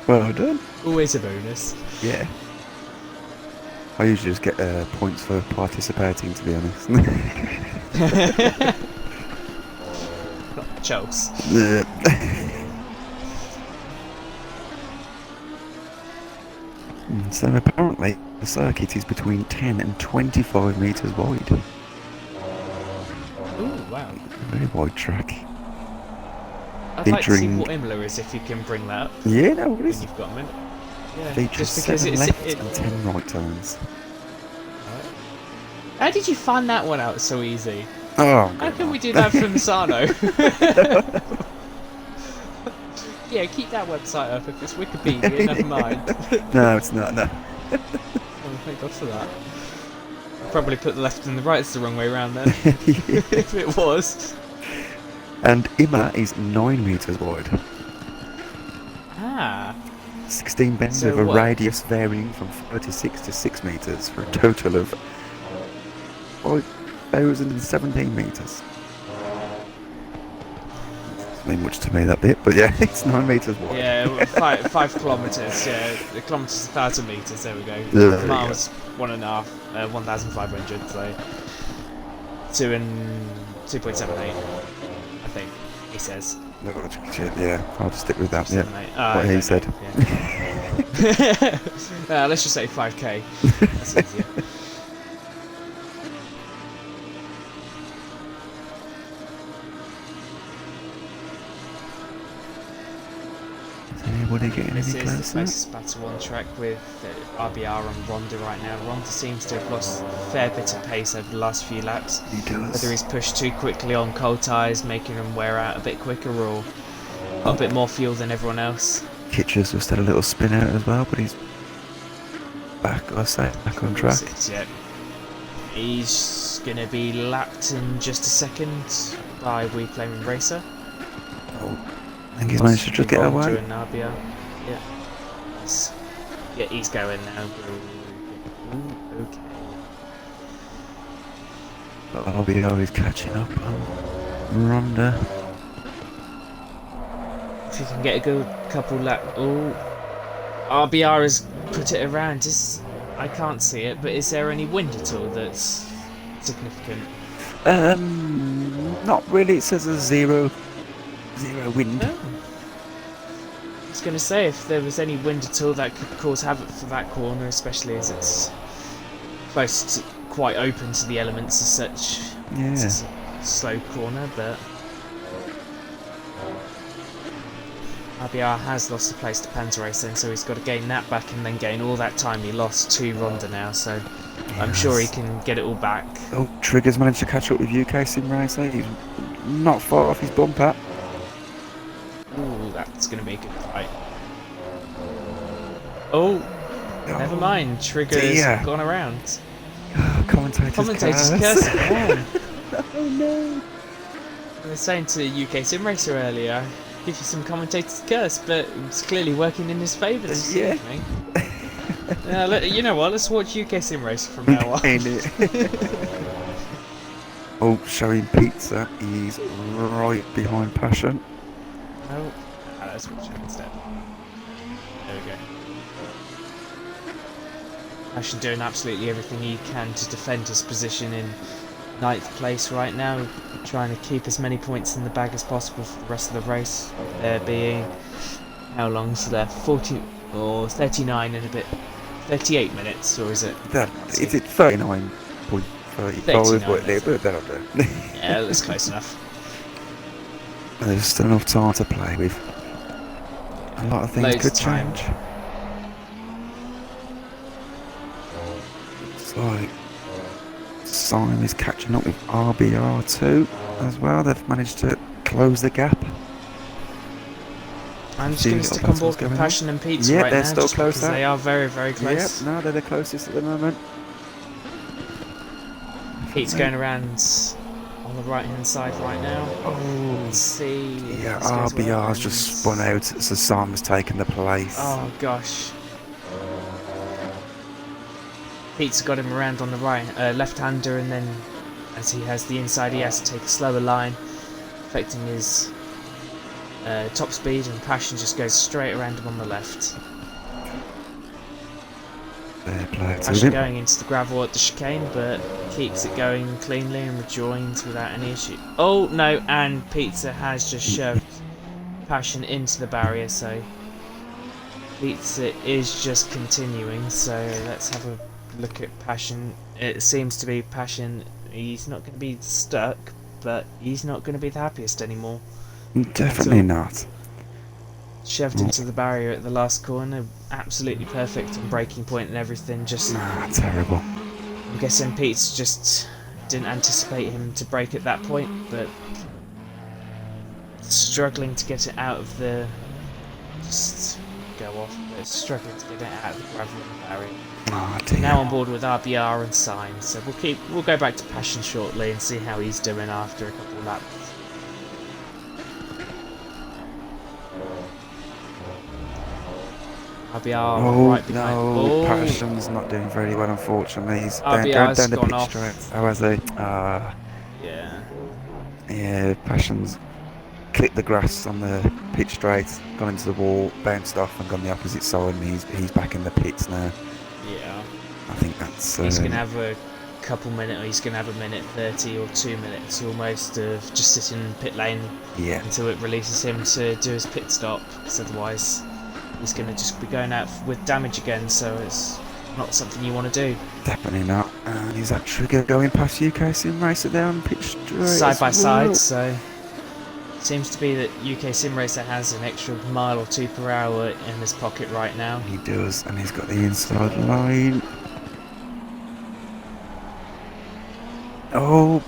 Well done. Always a bonus. Yeah. I usually just get points for participating, to be honest. Chokes. So apparently the circuit is between 10 and 25 metres wide. Ooh, wow. Very wide track. I'd like to see what Imola is if you can bring that up. Yeah, no When worries. you've got a minute. Yeah, Features just because 7 left and 10 right turns. How did you find that one out so easy? Oh, How can we do that from Sano? Yeah, keep that website up. If it's Wikipedia, never mind. No, it's not, no. Oh, thank God for that. Probably put the left and the right's the wrong way around then. If it was. And Imola is 9 metres wide. Ah. 16 bends So with a what? radius varying from 36 to 6 metres for a total of 5,017 metres. Doesn't mean much to me, that bit, but yeah, it's 9 metres wide. Yeah, 5 kilometres. Yeah, the kilometres 1,000 metres. There we go. There we Miles 1.5, 1,500. So 2.78. I think he says. Yeah, I'll just stick with that. Yeah, 7, what he said. Yeah. Let's just say 5k. That's easier. Anybody getting This any is the closer? closest battle on track with RBR and Ronda right now. Ronda seems to have lost a fair bit of pace over the last few laps. He does. Whether he's pushed too quickly on cold tyres, making him wear out a bit quicker, or got a bit more fuel than everyone else. Kitcher's just had a little spin out as well, but he's back, I say, back on track. Yeah. He's going to be lapped in just a second by We Flaming Racer. Oh, I think he's managed to just get away. Yeah. Yes. Yeah, he's going now. Ooh, okay. RBO is catching up on Ronda. If you can get a good couple lap. Oh, RBR has put it around. I can't see it, but is there any wind at all that's significant? Not really. It says a zero wind. Oh. I was going to say, if there was any wind at all, that could cause havoc for that corner, especially as it's close to, quite open to the elements as such. Yeah. It's a slow corner, but RBR has lost the place to Panzer Racing, so he's got to gain that back and then gain all that time he lost to Ronda now, so I'm sure he can get it all back. Oh, Trigger's managed to catch up with UK Sim Racer. He's not far off his bumper. Ooh, that's going to be a good fight. Oh, never mind. Trigger's gone around. Commentator's curse again. Oh no. I was saying to UK Sim Racer earlier, give you some commentator's curse, but it's clearly working in his favour this evening. You know what? Let's watch UK Sim Racer from now on. Oh, showing pizza. He's right behind Passion. Oh, let's watch him instead. There we go. Passion doing absolutely everything he can to defend his position in 9th place right now, trying to keep as many points in the bag as possible for the rest of the race. There being, how long's left? 40 or 39 and a bit, 38 minutes, or is it? Is it 39.35? But that'll do. Yeah, that's close enough. There's still enough time to play with. A lot of things could change. Looks like Simon is catching up with RBR2 as well. They've managed to close the gap. I'm just going to stick on board with Passion and Pizza right now. They're still close. Because they are very, very close. Yep, no, they're the closest at the moment. Pete's going around on the right-hand side right now. Oh, let's see. Yeah, RBR's just spun out, so Simon's taken the place. Oh gosh. Pete's got him around on the right, left-hander, and then as he has the inside, he has to take a slower line, affecting his top speed, and Passion just goes straight around him on the left. Passion going into the gravel at the chicane, but keeps it going cleanly and rejoins without any issue. Oh no, and Pizza has just shoved Passion into the barrier, so Pizza is just continuing. So let's have a look at Passion. It seems to be Passion. He's not going to be stuck, but he's not going to be the happiest anymore. Definitely not. Shoved into the barrier at the last corner, absolutely perfect on braking point and everything. Just terrible. I'm guessing Pete's just didn't anticipate him to brake at that point, but struggling to get it out of the but struggling to get it out of the gravel barrier. Oh, dear. Now on board with RBR and Sign, so we'll go back to Passion shortly and see how he's doing after a couple of laps. RBR right behind. No, Passion's not doing very well, unfortunately. He's RBR's down the gone pitch off. straight. How has he? Yeah, Passion's clipped the grass on the pitch straight, gone into the wall, bounced off and gone the opposite side, and he's back in the pits now. Yeah. I think that's... he's going to have a couple minutes, or he's going to have a minute 30 or 2 minutes almost of just sitting in pit lane until it releases him to do his pit stop, because otherwise he's going to just be going out with damage again, so it's not something you want to do. Definitely not. And is that Trigger going past UK Sim Racer down pitch straight? Side by side, so seems to be that UK Sim Racer has an extra mile or two per hour in his pocket right now. He does, and he's got the inside line. Oh!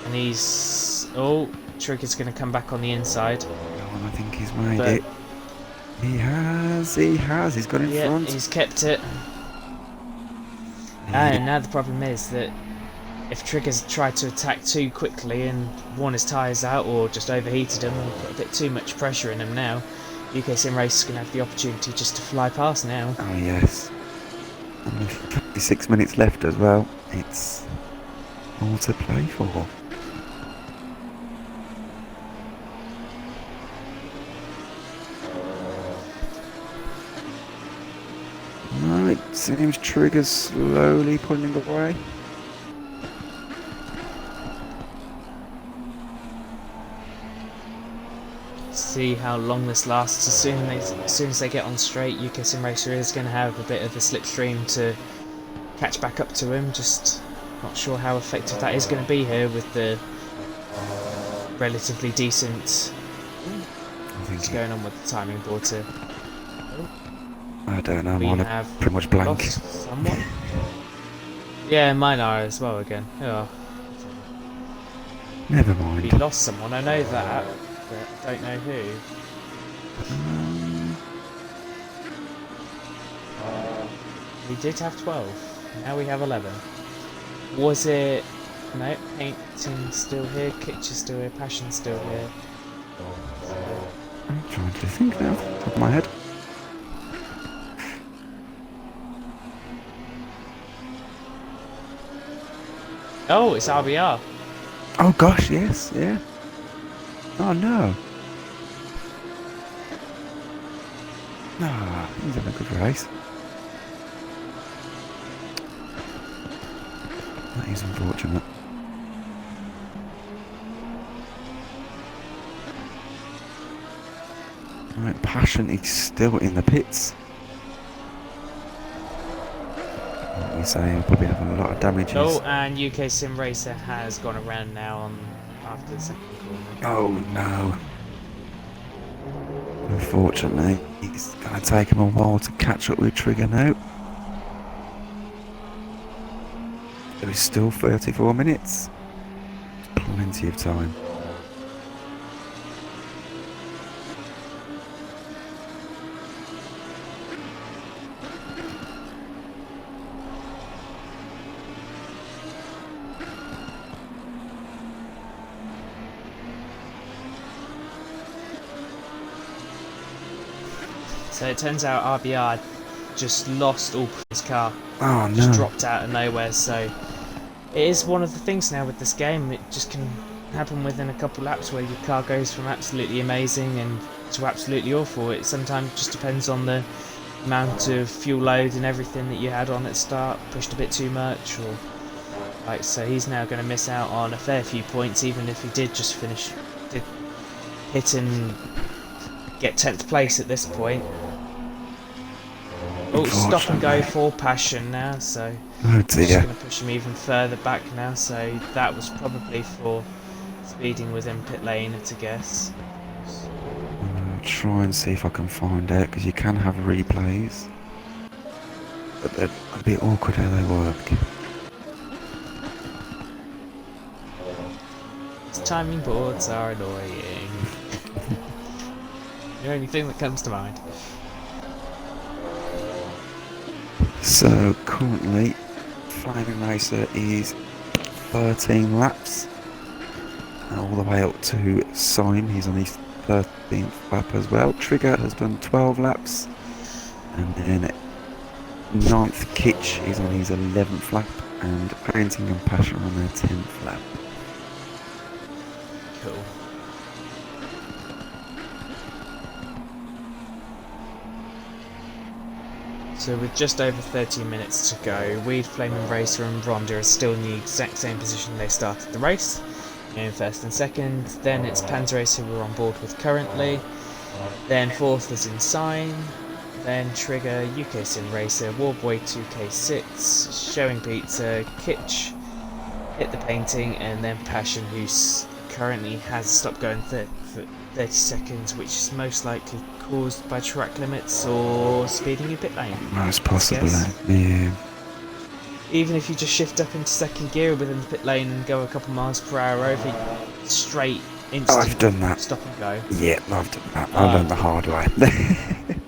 And he's... oh, Trigger's going to come back on the inside. Oh, I think he's made it. He has, he's got in front. He's kept it. And now the problem is that if Trigger's tried to attack too quickly and worn his tyres out or just overheated him and put a bit too much pressure in him now, UK Sim Race is going to have the opportunity just to fly past now. Oh yes. And with 56 minutes left as well, it's all to play for. Right, seems Trigger's slowly pulling away. See how long this lasts. As soon as they get on straight, UK Sim Racer is going to have a bit of a slipstream to catch back up to him. Just not sure how effective that is going to be here with the relatively decent. What's going on with the timing board here? I don't know, We mine have are pretty much blank. lost someone. Yeah, mine are as well again. Oh. Never mind. We lost someone, I know that, but I don't know who. We did have 12, now we have 11. Was it... No, Painting still here, Kitchen still here, Passion still here. I'm trying to think now, top of my head. Oh, it's RBR. Oh gosh, yes, yeah. Oh no. Ah, he's having a good race. That is unfortunate. Right, Passion is still in the pits. What we say, he'll probably have a lot of damages. Oh, and UK Sim Racer has gone around now after the second corner. Oh no. Unfortunately, it's going to take him a while to catch up with Trigger now. There is still 34 minutes. Plenty of time. So it turns out RBR just lost all of his car. Oh no. Just dropped out of nowhere, so it is one of the things now with this game. It just can happen within a couple laps where your car goes from absolutely amazing and to absolutely awful. It sometimes just depends on the amount of fuel load and everything that you had on at start, pushed a bit too much, or like so he's now going to miss out on a fair few points even if he did just hit and get 10th place at this point. Oh, stop and go for Passion now, so oh just dear. going to push him even further back now, so that was probably for speeding within pit lane to guess. I'll try and see if I can find out, because you can have replays. But they're a bit awkward how they work. These timing boards are annoying. The only thing that comes to mind. So currently, Flaming Racer is 13 laps, all the way up to Syme. He's on his 13th lap as well. Trigger has done 12 laps, and then 9th Kitch is on his 11th lap, and Painting and Passion on their 10th lap. Cool. So with just over 30 minutes to go, Weed, Flaming Racer and Rhonda are still in the exact same position they started the race, in first and second. Then it's Panzer Racer who we're on board with currently. Then fourth is Insane. Then Trigger, UK Sim Racer, Warboy 2K6, Showing Pizza, Kitch, Hit the Painting, and then Passion, who currently has stopped going for 30 seconds, which is most likely caused by track limits or speeding in pit lane. Most possibly, yeah. Even if you just shift up into second gear within the pit lane and go a couple miles per hour over straight, instant I've done that. Stop and go. Yep, I've done that. I learned the hard way.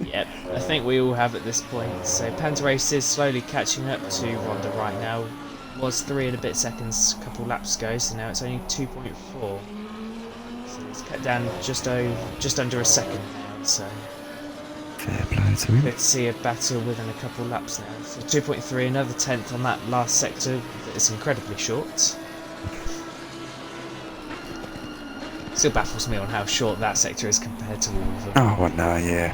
Yep, I think we all have at this point. So Panzer Race is slowly catching up to Ronda right now. Was 3 and a bit seconds a couple laps ago, so now it's only 2.4. So it's cut down just under a second now So Fair play to him. let's see a battle within a couple laps now. So 2.3, another tenth on that last sector that is incredibly short. Still baffles me on how short that sector is compared to all of them. Oh, what no, yeah.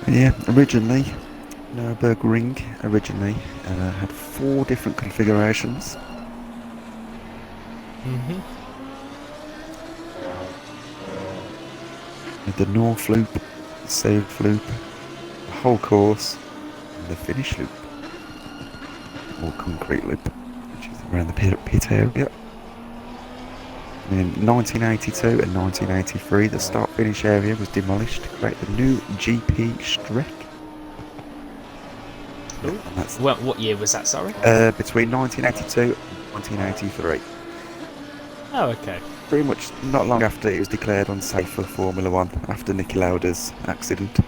Yeah, originally, Nürburgring originally had 4 different configurations. Mm-hmm. The North Loop, the South Loop, the whole course, and the finish loop, or concrete loop, which is around the pit area. And in 1982 and 1983, the start-finish area was demolished to create the new GP Strek. What year was that, sorry? Between 1982 and 1983. Oh, okay. Pretty much not long after it was declared unsafe for Formula 1 after Niki Lauda's accident.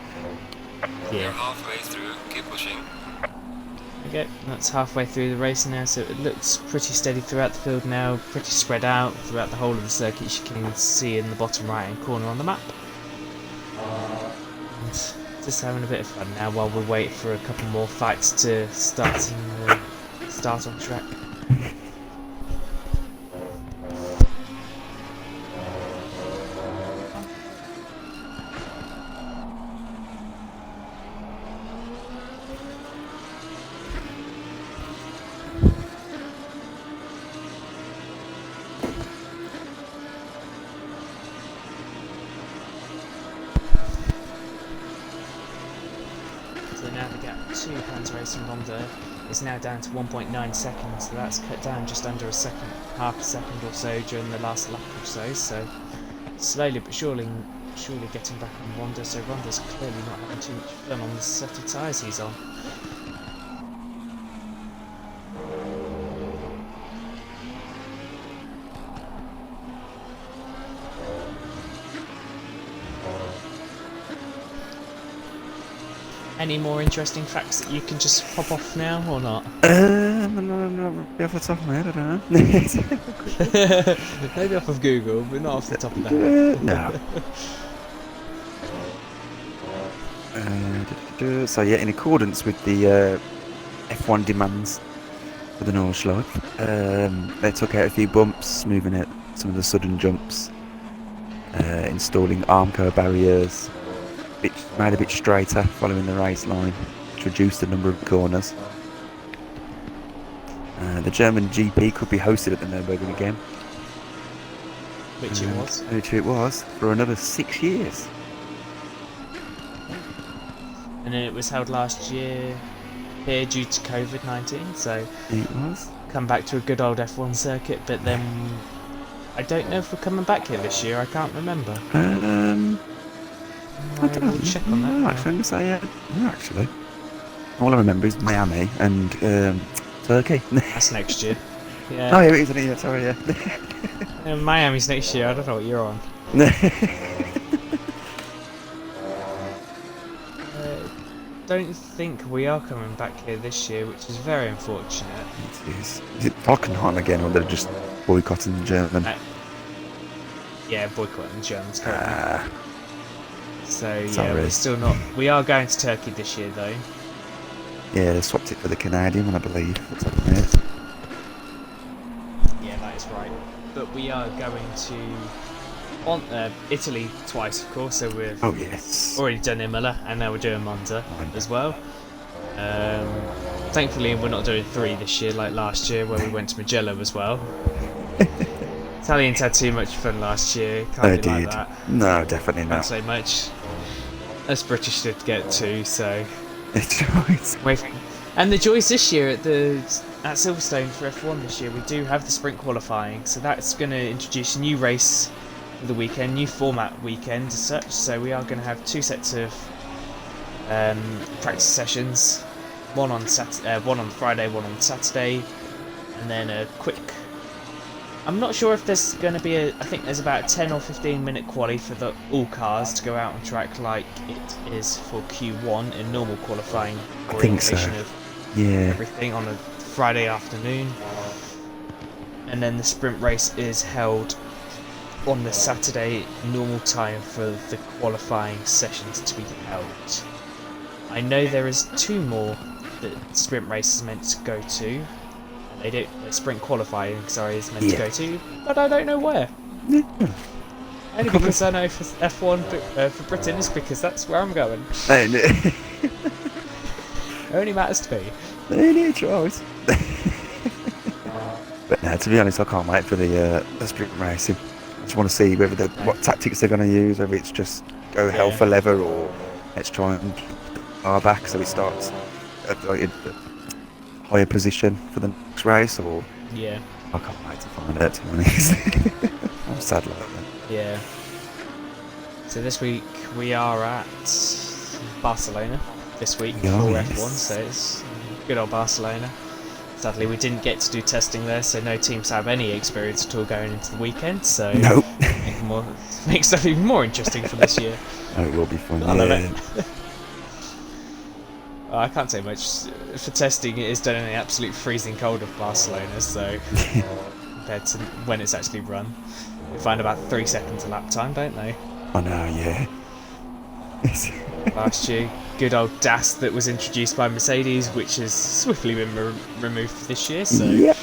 Yeah. You're halfway through, keep pushing. Okay, that's halfway through the race now, so it looks pretty steady throughout the field now, pretty spread out throughout the whole of the circuit, as you can see in the bottom right hand corner on the map. And just having a bit of fun now while we wait for a couple more fights to start on track. So now the gap to Hans Racing Honda is now down to 1.9 seconds, so that's cut down just under a second, half a second or so during the last lap or so. So slowly but surely getting back on Honda. So Honda's clearly not having too much fun on the set of tyres he's on. Any more interesting facts that you can just pop off now, or not? Not off the top of my head, I don't know. Maybe off of Google, but not off the top of the head. No. So yeah, in accordance with the F1 demands for the Nordschleife, they took out a few bumps, smoothing out some of the sudden jumps, installing Armco barriers, made a bit straighter following the race line, which reduced the number of corners. The German GP could be hosted at the Nürburgring again. Which it was. Which it was, for another 6 years. And then it was held last year here due to COVID-19, so It was. come back to a good old F1 circuit, but then I don't know if we're coming back here this year, I can't remember. I don't know. Check on that. No, actually, I'm going to say, no, actually. All I remember is Miami and Turkey. That's next year. Yeah. Oh, yeah, it is, isn't it? Sorry, yeah. Miami's next year, I don't know what you're on. Don't think we are coming back here this year, which is very unfortunate. It is. Is it Hockenheim again, or they're just boycotting the German? Yeah, boycotting the Germans currently. So yeah, sorry. we're still not. We are going to Turkey this year, though. Yeah, they swapped it for the Canadian one, I believe. What's up there? Yeah, that is right. But we are going to Italy twice, of course. So we've Oh, yes. already done Imola, and now we're doing Monza as well. Thankfully, we're not doing 3 this year like last year, where we went to Mugello as well. Italians had too much fun last year. Can't be like that. No, definitely Can't not. say much. Us British did get 2, so. It's right. And the joys this year at Silverstone for F1 this year, we do have the sprint qualifying, so that's going to introduce a new race for the weekend, new format weekend as such. So we are going to have 2 sets of practice sessions one on one on Friday, one on Saturday, and then a quick. I'm not sure if there's going to be a. I think there's about a 10 or 15 minute quali for all cars to go out on track like it is for Q1 in normal qualifying I think so. orientation of Yeah. everything on a Friday afternoon, and then the sprint race is held on the Saturday normal time for the qualifying sessions to be held. I know there is 2 more that sprint race is meant to go to. The sprint qualifying, sorry, is meant to go to, but I don't know where. Yeah. Only because I know for F1 for Britain is because that's where I'm going. It Only matters to me. only tries. But no, to be honest, I can't wait for the sprint racing. I just want to see whether what tactics they're going to use, whether it's just go hell for leather or let's try and bar back so it starts at a higher position for the next race, or I can't wait to find out, to be honest. I'm sad like that. Yeah. So this week we are at Barcelona this week for F1, so it's good old Barcelona. Sadly, we didn't get to do testing there, so no teams have any experience at all going into the weekend, so Nope. makes stuff even more interesting for this year. Oh, it will be fun. I love it. I can't say much. For testing, it is done in the absolute freezing cold of Barcelona, so compared to when it's actually run. They find about 3 seconds a lap time, don't they? I know, yeah. Last year, good old DAS that was introduced by Mercedes, which has swiftly been removed this year, so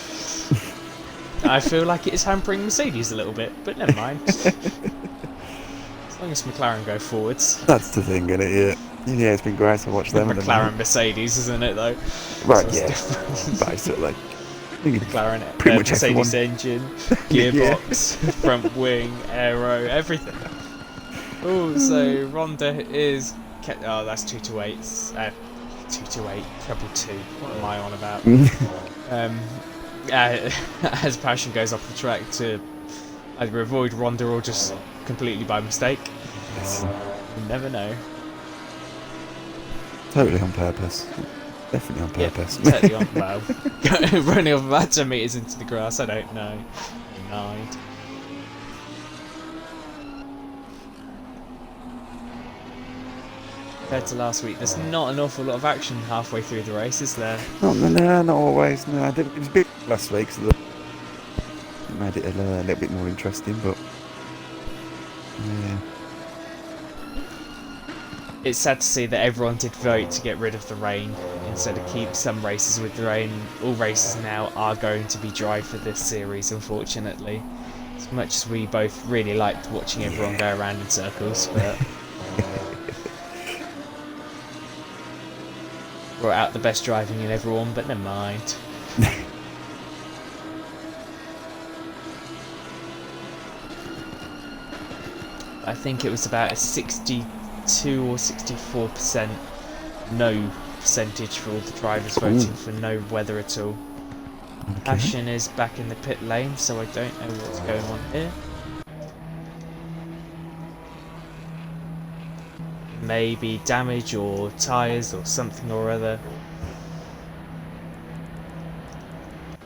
I feel like it is hampering Mercedes a little bit, but never mind. As long as McLaren go forwards. That's the thing, isn't it? Yeah. Yeah, it's been great to watch them. McLaren Mercedes, isn't it, though? Right, so basically. McLaren, pretty much Mercedes everyone. engine, gearbox, front wing, aero, everything. Oh, so Ronda is. Oh, that's 228. 228, treble 2. What am I on about? As Passion goes off the track to either avoid Ronda or just completely by mistake. Yes. You never know. Totally on purpose. Definitely on purpose. Yeah, totally on. Well, running off about 10 metres into the grass, I don't know. Mind. Compared to last week, there's not an awful lot of action halfway through the race, is there? No, not always. No, it was big last week, so it made it a little bit more interesting, but yeah. It's sad to see that everyone did vote to get rid of the rain instead of keep some races with the rain. All races now are going to be dry for this series, unfortunately. As much as we both really liked watching everyone go around in circles, but brought out the best driving in everyone, but never mind. I think it was about a 62 or 64% no percentage for all the drivers voting for no weather at all. Okay. Passion is back in the pit lane, so I don't know what's going on here. Maybe damage or tyres or something or other.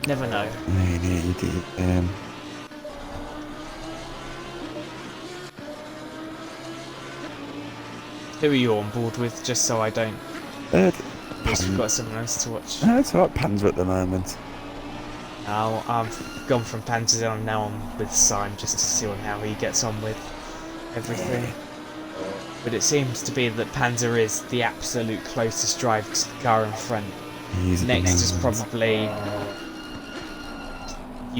Never know. Yeah, you did. Who are you on board with, just so I don't... At least we've got someone else to watch. No, it's alright, Panzer at the moment. Now, I've gone from Panzer on, now I'm with Syme, just to see on how he gets on with everything. But it seems to be that Panzer is the absolute closest driver to the car in front. Next is probably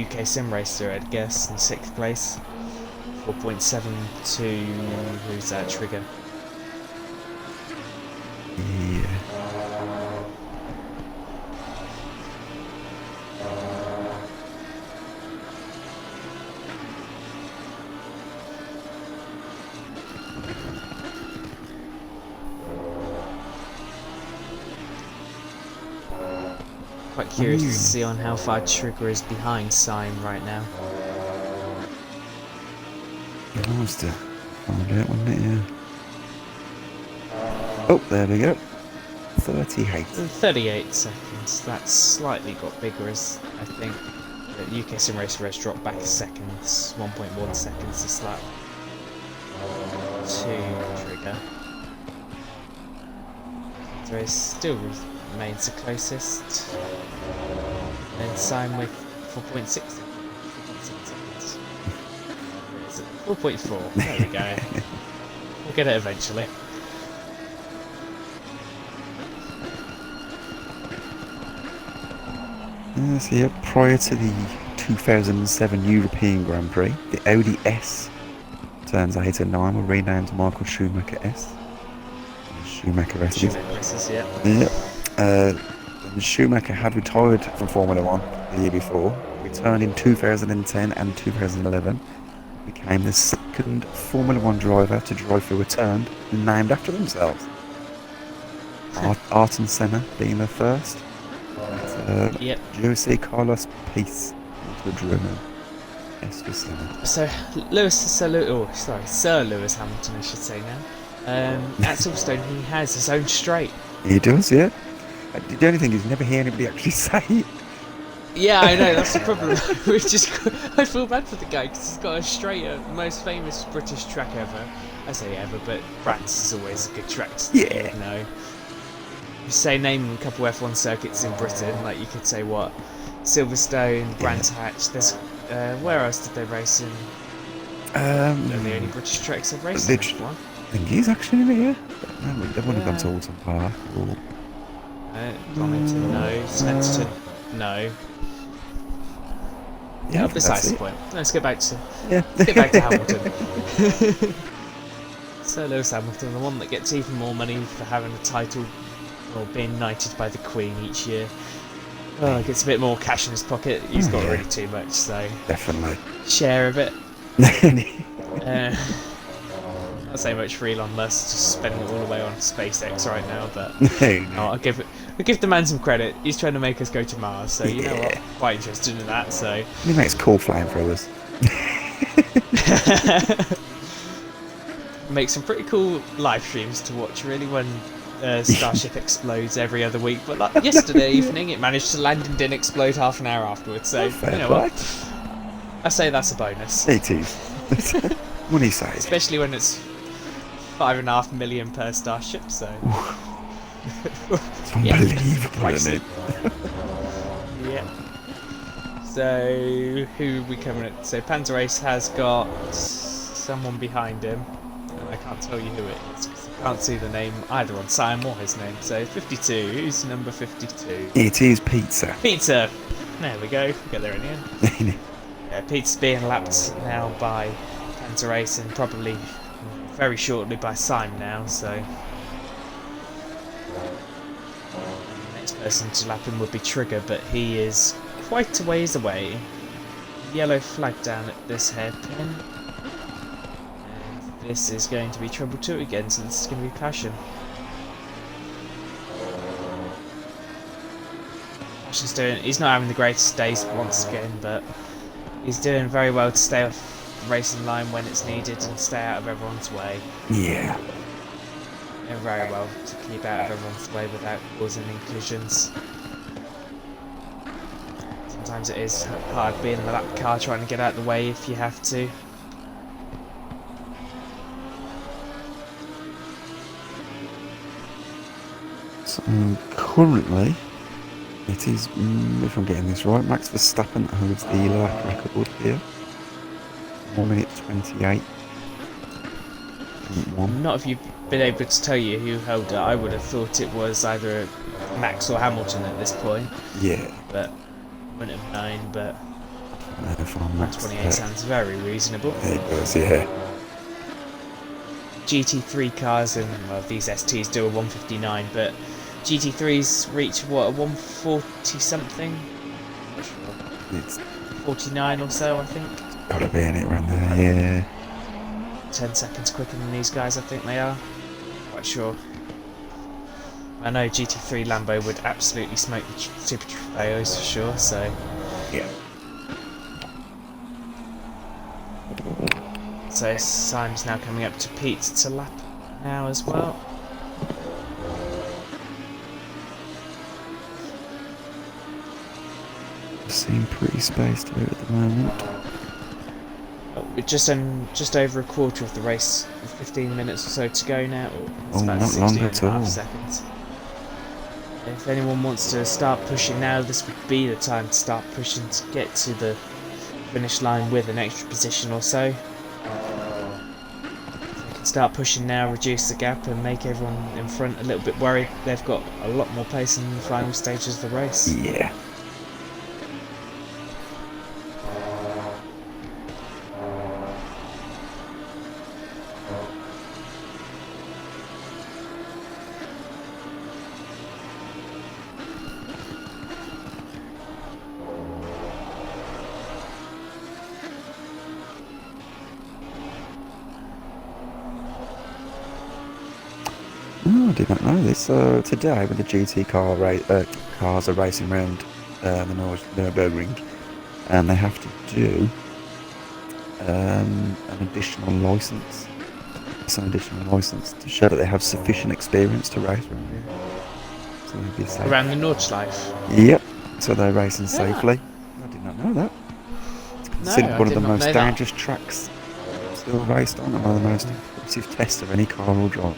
UK Sim Racer, I'd guess, in 6th place. 4.72, who's that, Trigger? Yeah. Quite curious to see on how far Trigger is behind Syme right now. It was to find out, wasn't it? Yeah. Oh, there we go. 38. 38 seconds. That's slightly got bigger, as I think the UK Sim Racer has dropped back seconds, 1.1 seconds this lap to trigger. So it still remains the closest. And Simon with 4.6 seconds. 4.4. There we go. We'll get it eventually. So yeah, prior to the 2007 European Grand Prix, the Audi S turns 8 and 9 were renamed Michael Schumacher S. Schumacher S. Schumacher, yeah. Yep. And Schumacher had retired from Formula 1 the year before, returned in 2010 and 2011, became the second Formula 1 driver to drive for returned and named after themselves. Ayrton Senna being the first. Yep. Jose Carlos Pace into the German S for Senna. So Sir Lewis Hamilton, I should say now. At Silverstone, he has his own straight. He does, yeah. The only thing is, you never hear anybody actually say it. Yeah, I know, that's the problem. I feel bad for the guy because he's got a straight at the most famous British track ever. I say ever, but France is always a good track to Yeah. you know. You say name a couple F1 circuits in Britain, like you could say what? Silverstone, Brands Hatch, there's where else did they race in? They're the only British tracks I've raced in F1. I think he's actually in it, yeah. They wouldn't have gone to Alton Park or... Donington, no. Snetterton, no. Yeah, besides the point. Let's get back to Hamilton. Sir Lewis Hamilton, the one that gets even more money for having a title or being knighted by the Queen each year. Oh, gets a bit more cash in his pocket. He's got really too much, so definitely share a bit. Not so much for Elon Musk, just spending it all away on SpaceX right now, but I'll give the man some credit. He's trying to make us go to Mars, so you know what? Quite interested in that. So he makes cool flamethrowers. Make some pretty cool live streams to watch, really, when Starship explodes every other week. But like yesterday evening, it managed to land and didn't explode half an hour afterwards. So you know what? I say that's a bonus. It is. Money saved. Especially when it's 5.5 million per Starship. So it's unbelievable, isn't it? Yeah. So who are we coming at? So Panzer Ace has got someone behind him. I can't tell you who it is because I can't see the name either on Simon or his name. So 52. Who's number 52? It is Pizza. Pizza. There we go. Get there in the end. Yeah, Pizza's being lapped now by Panzer Ace and probably very shortly by Simon now. So the next person to lap him would be Trigger, but he is quite a ways away. Yellow flag down at this hairpin. This is going to be Trouble 2 again, so this is going to be Passion. He's not having the greatest days once again, but he's doing very well to stay off the racing line when it's needed and stay out of everyone's way. Yeah. Doing very well to keep out of everyone's way without causing any collisions. Sometimes it is hard being in the lap car trying to get out of the way if you have to. So currently, it is, if I'm getting this right, Max Verstappen holds the lap record here. 1 minute 28. Not if you've been able to tell you who held it. I would have thought it was either Max or Hamilton at this point. Yeah. But wouldn't have known, but Max 28 sounds very reasonable. It does, yeah. GT3 cars and well, these STs do a 159, but GT3s reach what, a 140 something? It's 49 or so, I think. gotta be in it around there, yeah. 10 seconds quicker than these guys, I think they are. Quite sure. I know GT3 Lambo would absolutely smoke the Super TROFEOs for sure, so. Yeah. So Simon's now coming up to Pete to lap now as well. seem pretty spaced out at the moment. We're just over a quarter of the race, 15 minutes or so to go now. It's Oh, about not 16 long and at a half all. seconds. If anyone wants to start pushing now, this would be the time to start pushing to get to the finish line with an extra position or so. If they can start pushing now, reduce the gap and make everyone in front a little bit worried. They've got a lot more pace in the final stages of the race. Yeah. Oh, I did not know this. So today, when the GT cars are racing around the Nürburgring, and they have to do an additional license. It's an additional license to show that they have sufficient experience to race around here. So they'd be safe. Around the Nordschleife. Yep. So they're racing Yeah. safely. I did not know that. It's No, considered I one of did the not most know that. dangerous tracks still raced on, and one of the most impressive tests of any car or driver.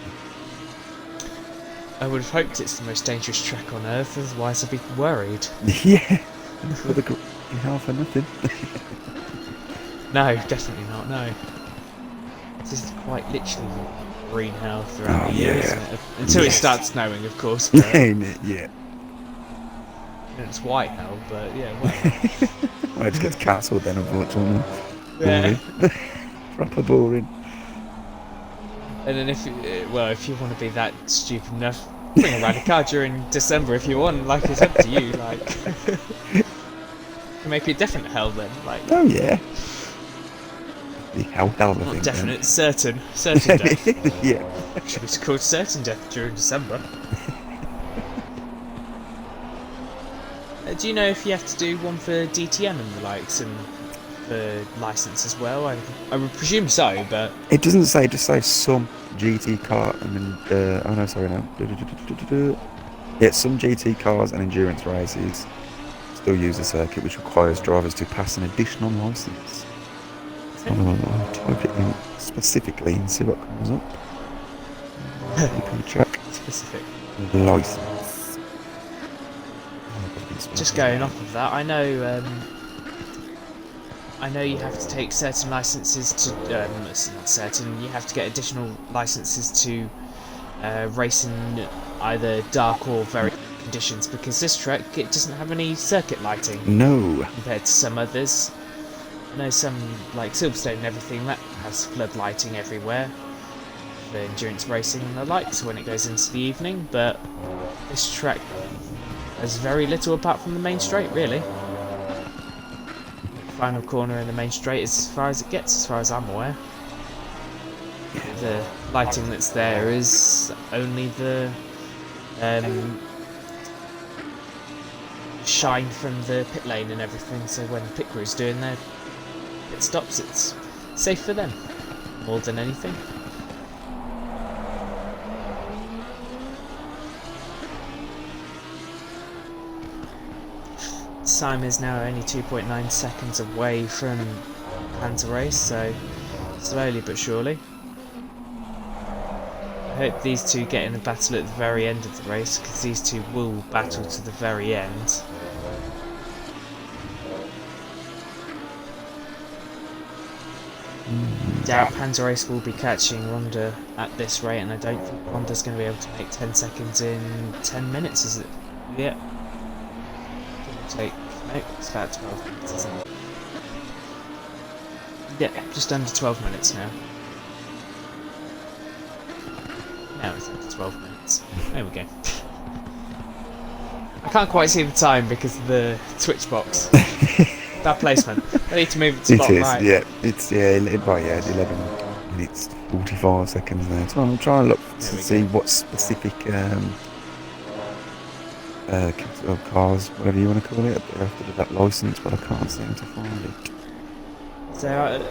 I would have hoped it's the most dangerous track on Earth, otherwise I'd be worried. Yeah. For the hell for nothing. No, definitely not, no. This is quite literally green hell throughout Oh, the year, yeah. isn't it? Until it Yes. starts snowing, of course, but Yeah. it's white hell, but yeah, well. Well, it just gets cancelled then, unfortunately. Yeah. Boring. Proper boring. And then if you want to be that stupid enough, bring around a car during December if you want, like, it's up to you, like. Can make it definite hell then, like. Oh, yeah. The hell of a Not thing. definite, certain death. Yeah. Should be called certain death during December. Do you know if you have to do one for DTM and the likes, and for license as well? I would presume so, but It doesn't say, it just says some GT car and oh no, sorry, no. Yeah, some GT cars and endurance races still use the circuit, which requires drivers to pass an additional license. I'll type it in specifically and see what comes up. On the track. specific. License. Just going off of that, I know you have to take certain licenses to, it's not certain, you have to get additional licenses to race in either dark or very conditions, because this track, it doesn't have any circuit lighting No. compared to some others. I know some, like Silverstone and everything, that has flood lighting everywhere for endurance racing and the likes when it goes into the evening, but this track has very little apart from the main straight, really. Final corner in the main straight as far as it gets, as far as I'm aware. The lighting that's there is only the shine from the pit lane and everything, so when the pit crew's doing their pit stops, it's safe for them more than anything. Time is now only 2.9 seconds away from plan to race, so slowly but surely. I hope these two get in a battle at the very end of the race, because these two will battle to the very end. Doubt Panzer Race will be catching Ronda at this rate, and I don't think Ronda's going to be able to make 10 seconds in 10 minutes, is it? Yeah. Take, no, it's about 12 minutes, isn't it? Yeah, just under 12 minutes now. Now it's under 12 minutes. There we go. I can't quite see the time because of the Twitch box. That placement. I need to move it to bottom right. Yeah. It's 11 minutes 45 seconds now. So I'm trying to look to see what specific cars, whatever you want to call it, after that license, but I can't seem to find it. So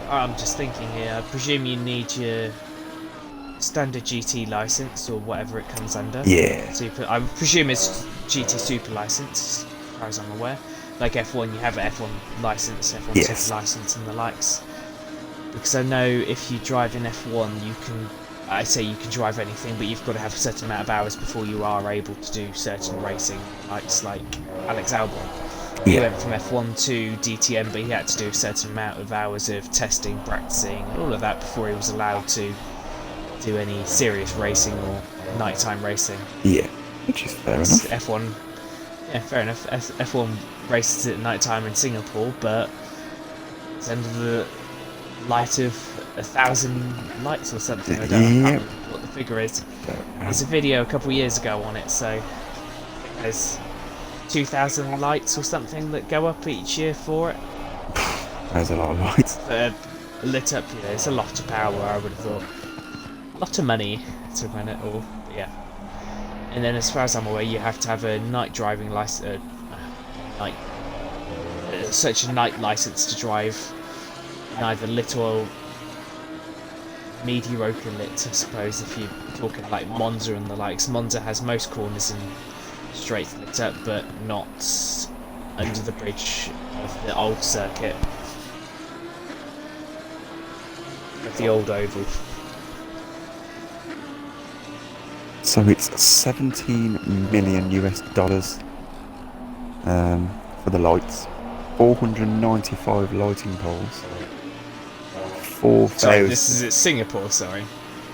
I'm just thinking here, I presume you need your standard GT license or whatever it comes under. Yeah. Super. I presume it's GT Super license, as far as I'm aware. like F1, you have an F1 license, F1 Yes. license, and the likes. Because I know if you drive in F1, I say you can drive anything, but you've got to have a certain amount of hours before you are able to do certain racing, like Alex Albon. He went from F1 to DTM, but he had to do a certain amount of hours of testing, practicing, and all of that before he was allowed to do any serious racing or nighttime racing. Yeah, which is fair enough. F1, yeah, fair enough. F1 races at nighttime in Singapore, but it's under the light of 1,000 lights or something. I can't remember what the figure is. There's a video a couple of years ago on it, so there's 2,000 lights or something that go up each year for it. There's a lot of lights. Lit up, you know, it's a lot of power, I would have thought. A lot of money to run it all, but yeah. And then as far as I'm aware, you have to have a night driving license, such a night license to drive in either lit or mediocre lit, I suppose, if you're talking like Monza and the likes. Monza has most corners and straights lit up, but not under the bridge of the old circuit. Of the old oval. So it's $17 million for the lights, 495 lighting poles, 4,000. Sorry, this is at Singapore. Sorry.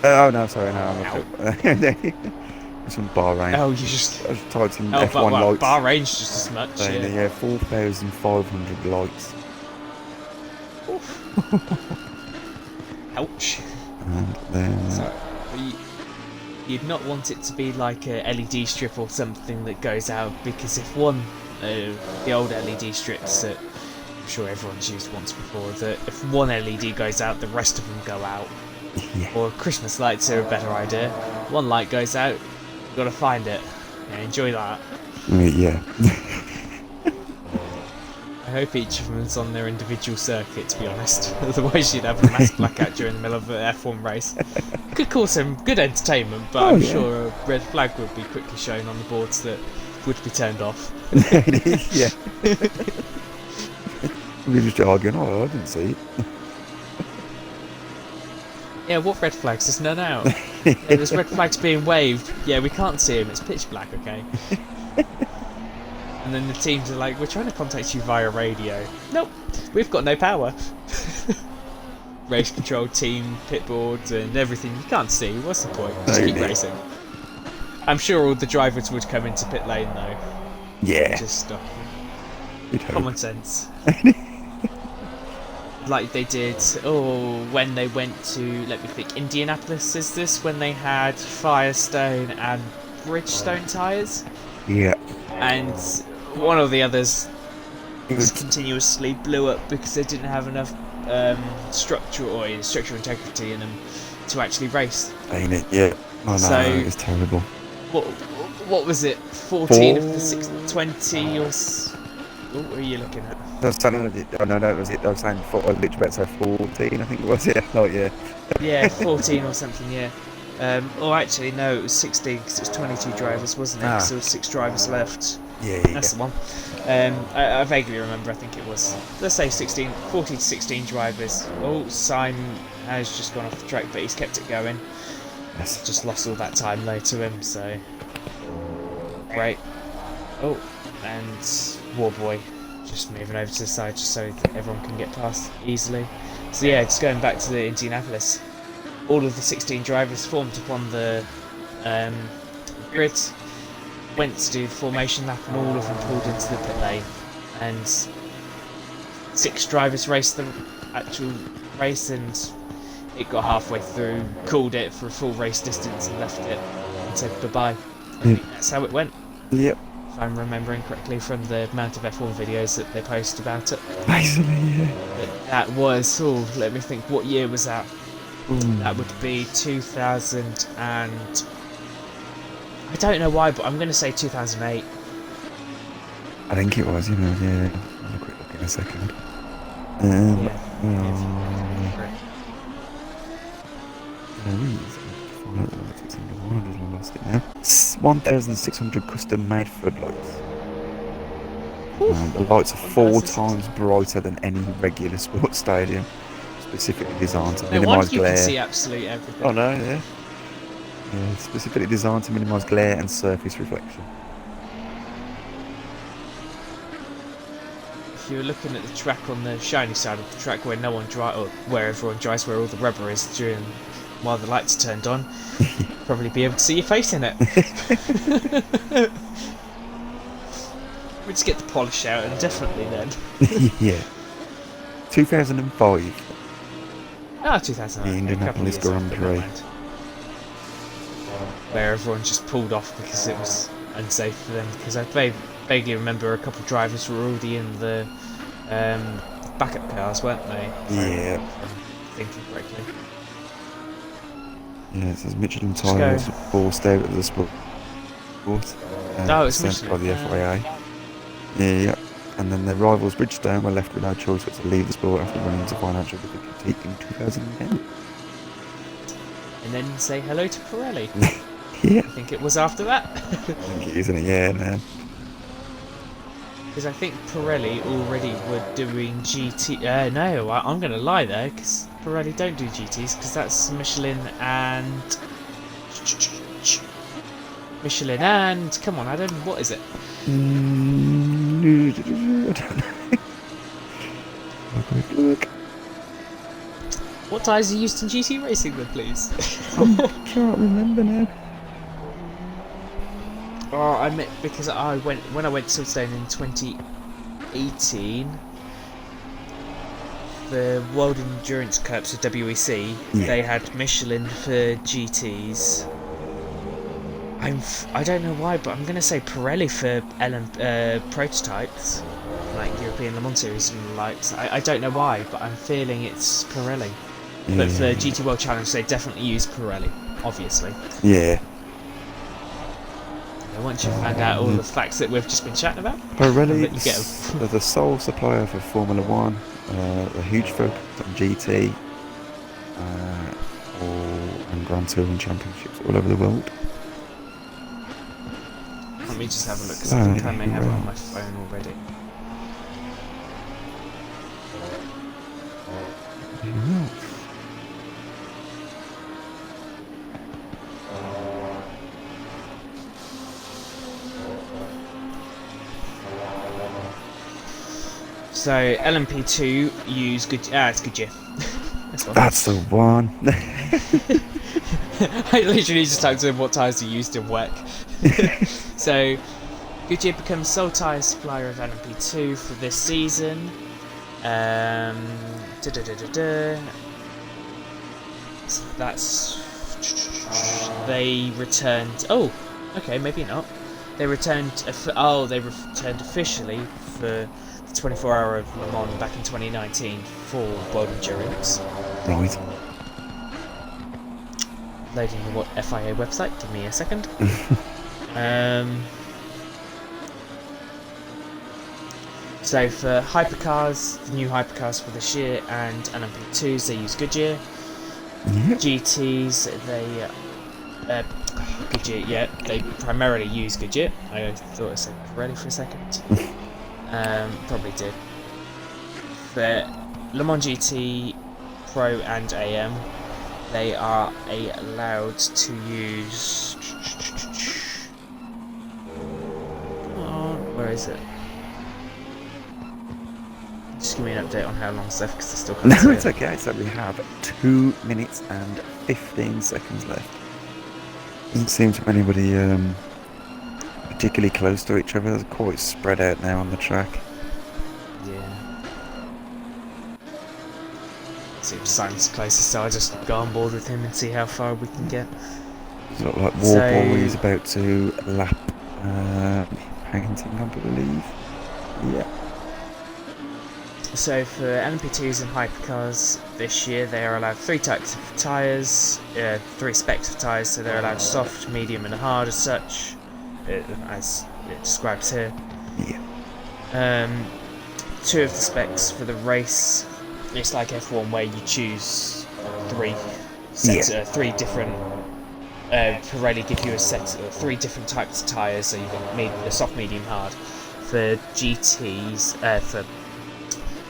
Oh no, sorry, no, I'm looking. It's from Bahrain. Oh, you just. I just typed in Oh, F1 well, lights. Bahrain's just as much. Yeah, 4,500 lights. Ouch. And then So, you'd not want it to be like a LED strip or something that goes out, because if one, the old LED strips that I'm sure everyone's used once before, that if one LED goes out, the rest of them go out. yeah. Or Christmas lights are a better idea. One light goes out, you've got to find it. Yeah, enjoy that. Yeah. I hope each of them is on their individual circuit, to be honest. Otherwise you'd have a mass blackout during the middle of an F1 race. Could cause some good entertainment, but I'm sure a red flag would be quickly shown on the boards that would be turned off. It is, yeah. We're just arguing, I didn't see it. Yeah, what red flags? There's none out. Yeah, there's red flags being waved. Yeah, we can't see them, it's pitch black, okay? And then the teams are like, we're trying to contact you via radio. Nope, we've got no power. Race control team, pit boards and everything, you can't see, what's the point? Just keep racing. I'm sure all the drivers would come into pit lane though. Yeah. Just stop. Common sense. Like they did, when they went to, let me think, Indianapolis is this? When they had Firestone and Bridgestone tyres? Yeah. And one of the others continuously blew up because they didn't have enough structural integrity in them to actually race. Ain't it? Yeah. Oh no, So- it was terrible. What was it? 14 of the 20 or... What are you looking at? I was saying, oh no, that was it. I was saying, I literally about to say 14, I think it was, yeah. Oh, yeah. Yeah, 14 or something, yeah. Actually, no, it was 16 because it was 22 drivers, wasn't it? Ah. So there were 6 drivers left. Yeah. That's the one. I vaguely remember, I think it was, let's say 14 to 16 drivers. Oh, Simon has just gone off the track, but he's kept it going. Yes. Just lost all that time though to him, so... Great. Oh, and Warboy just moving over to the side just so that everyone can get past easily. So yeah, just going back to the Indianapolis. All of the 16 drivers formed upon the grid, went to do the formation lap, and all of them pulled into the pit lane. And 6 drivers raced the actual race, and it got halfway through, called it for a full race distance, and left it and said bye-bye. I think that's how it went. Yep. If I'm remembering correctly from the amount of F1 videos that they post about it. Basically, yeah. But that was, let me think, what year was that? That would be 2000 and... I don't know why, but I'm going to say 2008. I think it was, yeah. I'll have a quick look in a second. I lost it now. 1,600 custom made floodlights. The lights are 4 1,000. times brighter than any regular sports stadium, specifically designed to No wonder minimise you can glare. see absolutely everything. Oh no, yeah. Yeah, specifically designed to minimise glare and surface reflection. If you were looking at the track on the shiny side of the track where no one drives, or where everyone drives, where all the rubber is while the lights are turned on, probably be able to see your face in it. We just get the polish out and definitely then. Yeah. 2005. 2000. The Indianapolis Grand Prix. Where everyone just pulled off because it was unsafe for them. Because I vaguely remember a couple of drivers were already in the backup cars, weren't they? Yeah. If I'm thinking correctly. Yeah, it says Michelin tyres were forced out of the sport. It's Sent by Michelin. the FIA. Yeah. And then their rivals Bridgestone were left with no choice but to leave the sport after running into financial difficulty in 2010. And then say hello to Pirelli. Yeah. I think it was after that. I think it is, isn't it? Yeah, man. Because I think Pirelli already were doing GT. No, I'm going to lie there, because Pirelli don't do GTs, because that's Michelin and. Michelin and. Come on, Adam, what is it? I don't know. Look. What tyres are used in GT racing then, please? I can't remember now. Oh, I meant because when I went to Silverstone in 2018, the World Endurance Cups of WEC, they had Michelin for GTs. I don't know why, but I'm gonna say Pirelli for prototypes, like European Le Mans Series and likes. I don't know why, but I'm feeling it's Pirelli. Yeah. But for GT World Challenge, they definitely use Pirelli, obviously. Yeah. Once you've found out all the facts that we've just been chatting about, Pirelli are the sole supplier for Formula One, a huge focus on GT, and Grand Touring Championships all over the world. Let me just have a look, because I think I may have it on my phone already. So LMP2 use good. It's Goodyear. That's the one. I literally just typed in what tyres are used in work. So Goodyear becomes sole tyre supplier of LMP2 for this season. So that's they returned. Oh, okay, maybe not. They returned. They returned officially for 24-hour of Le Mans back in 2019 for World Endurance. Right. Loading the FIA website. Give me a second. So for hypercars, the new hypercars for this year, and LMP2s, they use Goodyear. Yep. GTs, they Goodyear. Yeah, they primarily use Goodyear. I thought I said Pirelli for a second. Probably did. For Le Mans GT Pro and AM, they are allowed to use. Where is it? Just give me an update on how long's left, because I still can't see No, it's it. okay. So we have 2 minutes and 15 seconds left. Doesn't seem to be anybody particularly close to each other. They're quite spread out now on the track. Yeah. Seems Simon's closest, so I'll just go on board with him and see how far we can get. It's not like Warboy is about to lap Painting, I believe. Yeah. So for LMP2s and hypercars this year, they are allowed 3 types of tyres, 3 specs of tyres, so they're allowed soft, medium and hard as such, as it describes here. Yeah. 2 of the specs for the race, it's like F1 where you choose 3 sets, 3 different, Pirelli give you a set of 3 different types of tyres, so you've got the soft, medium, hard. for GTs, for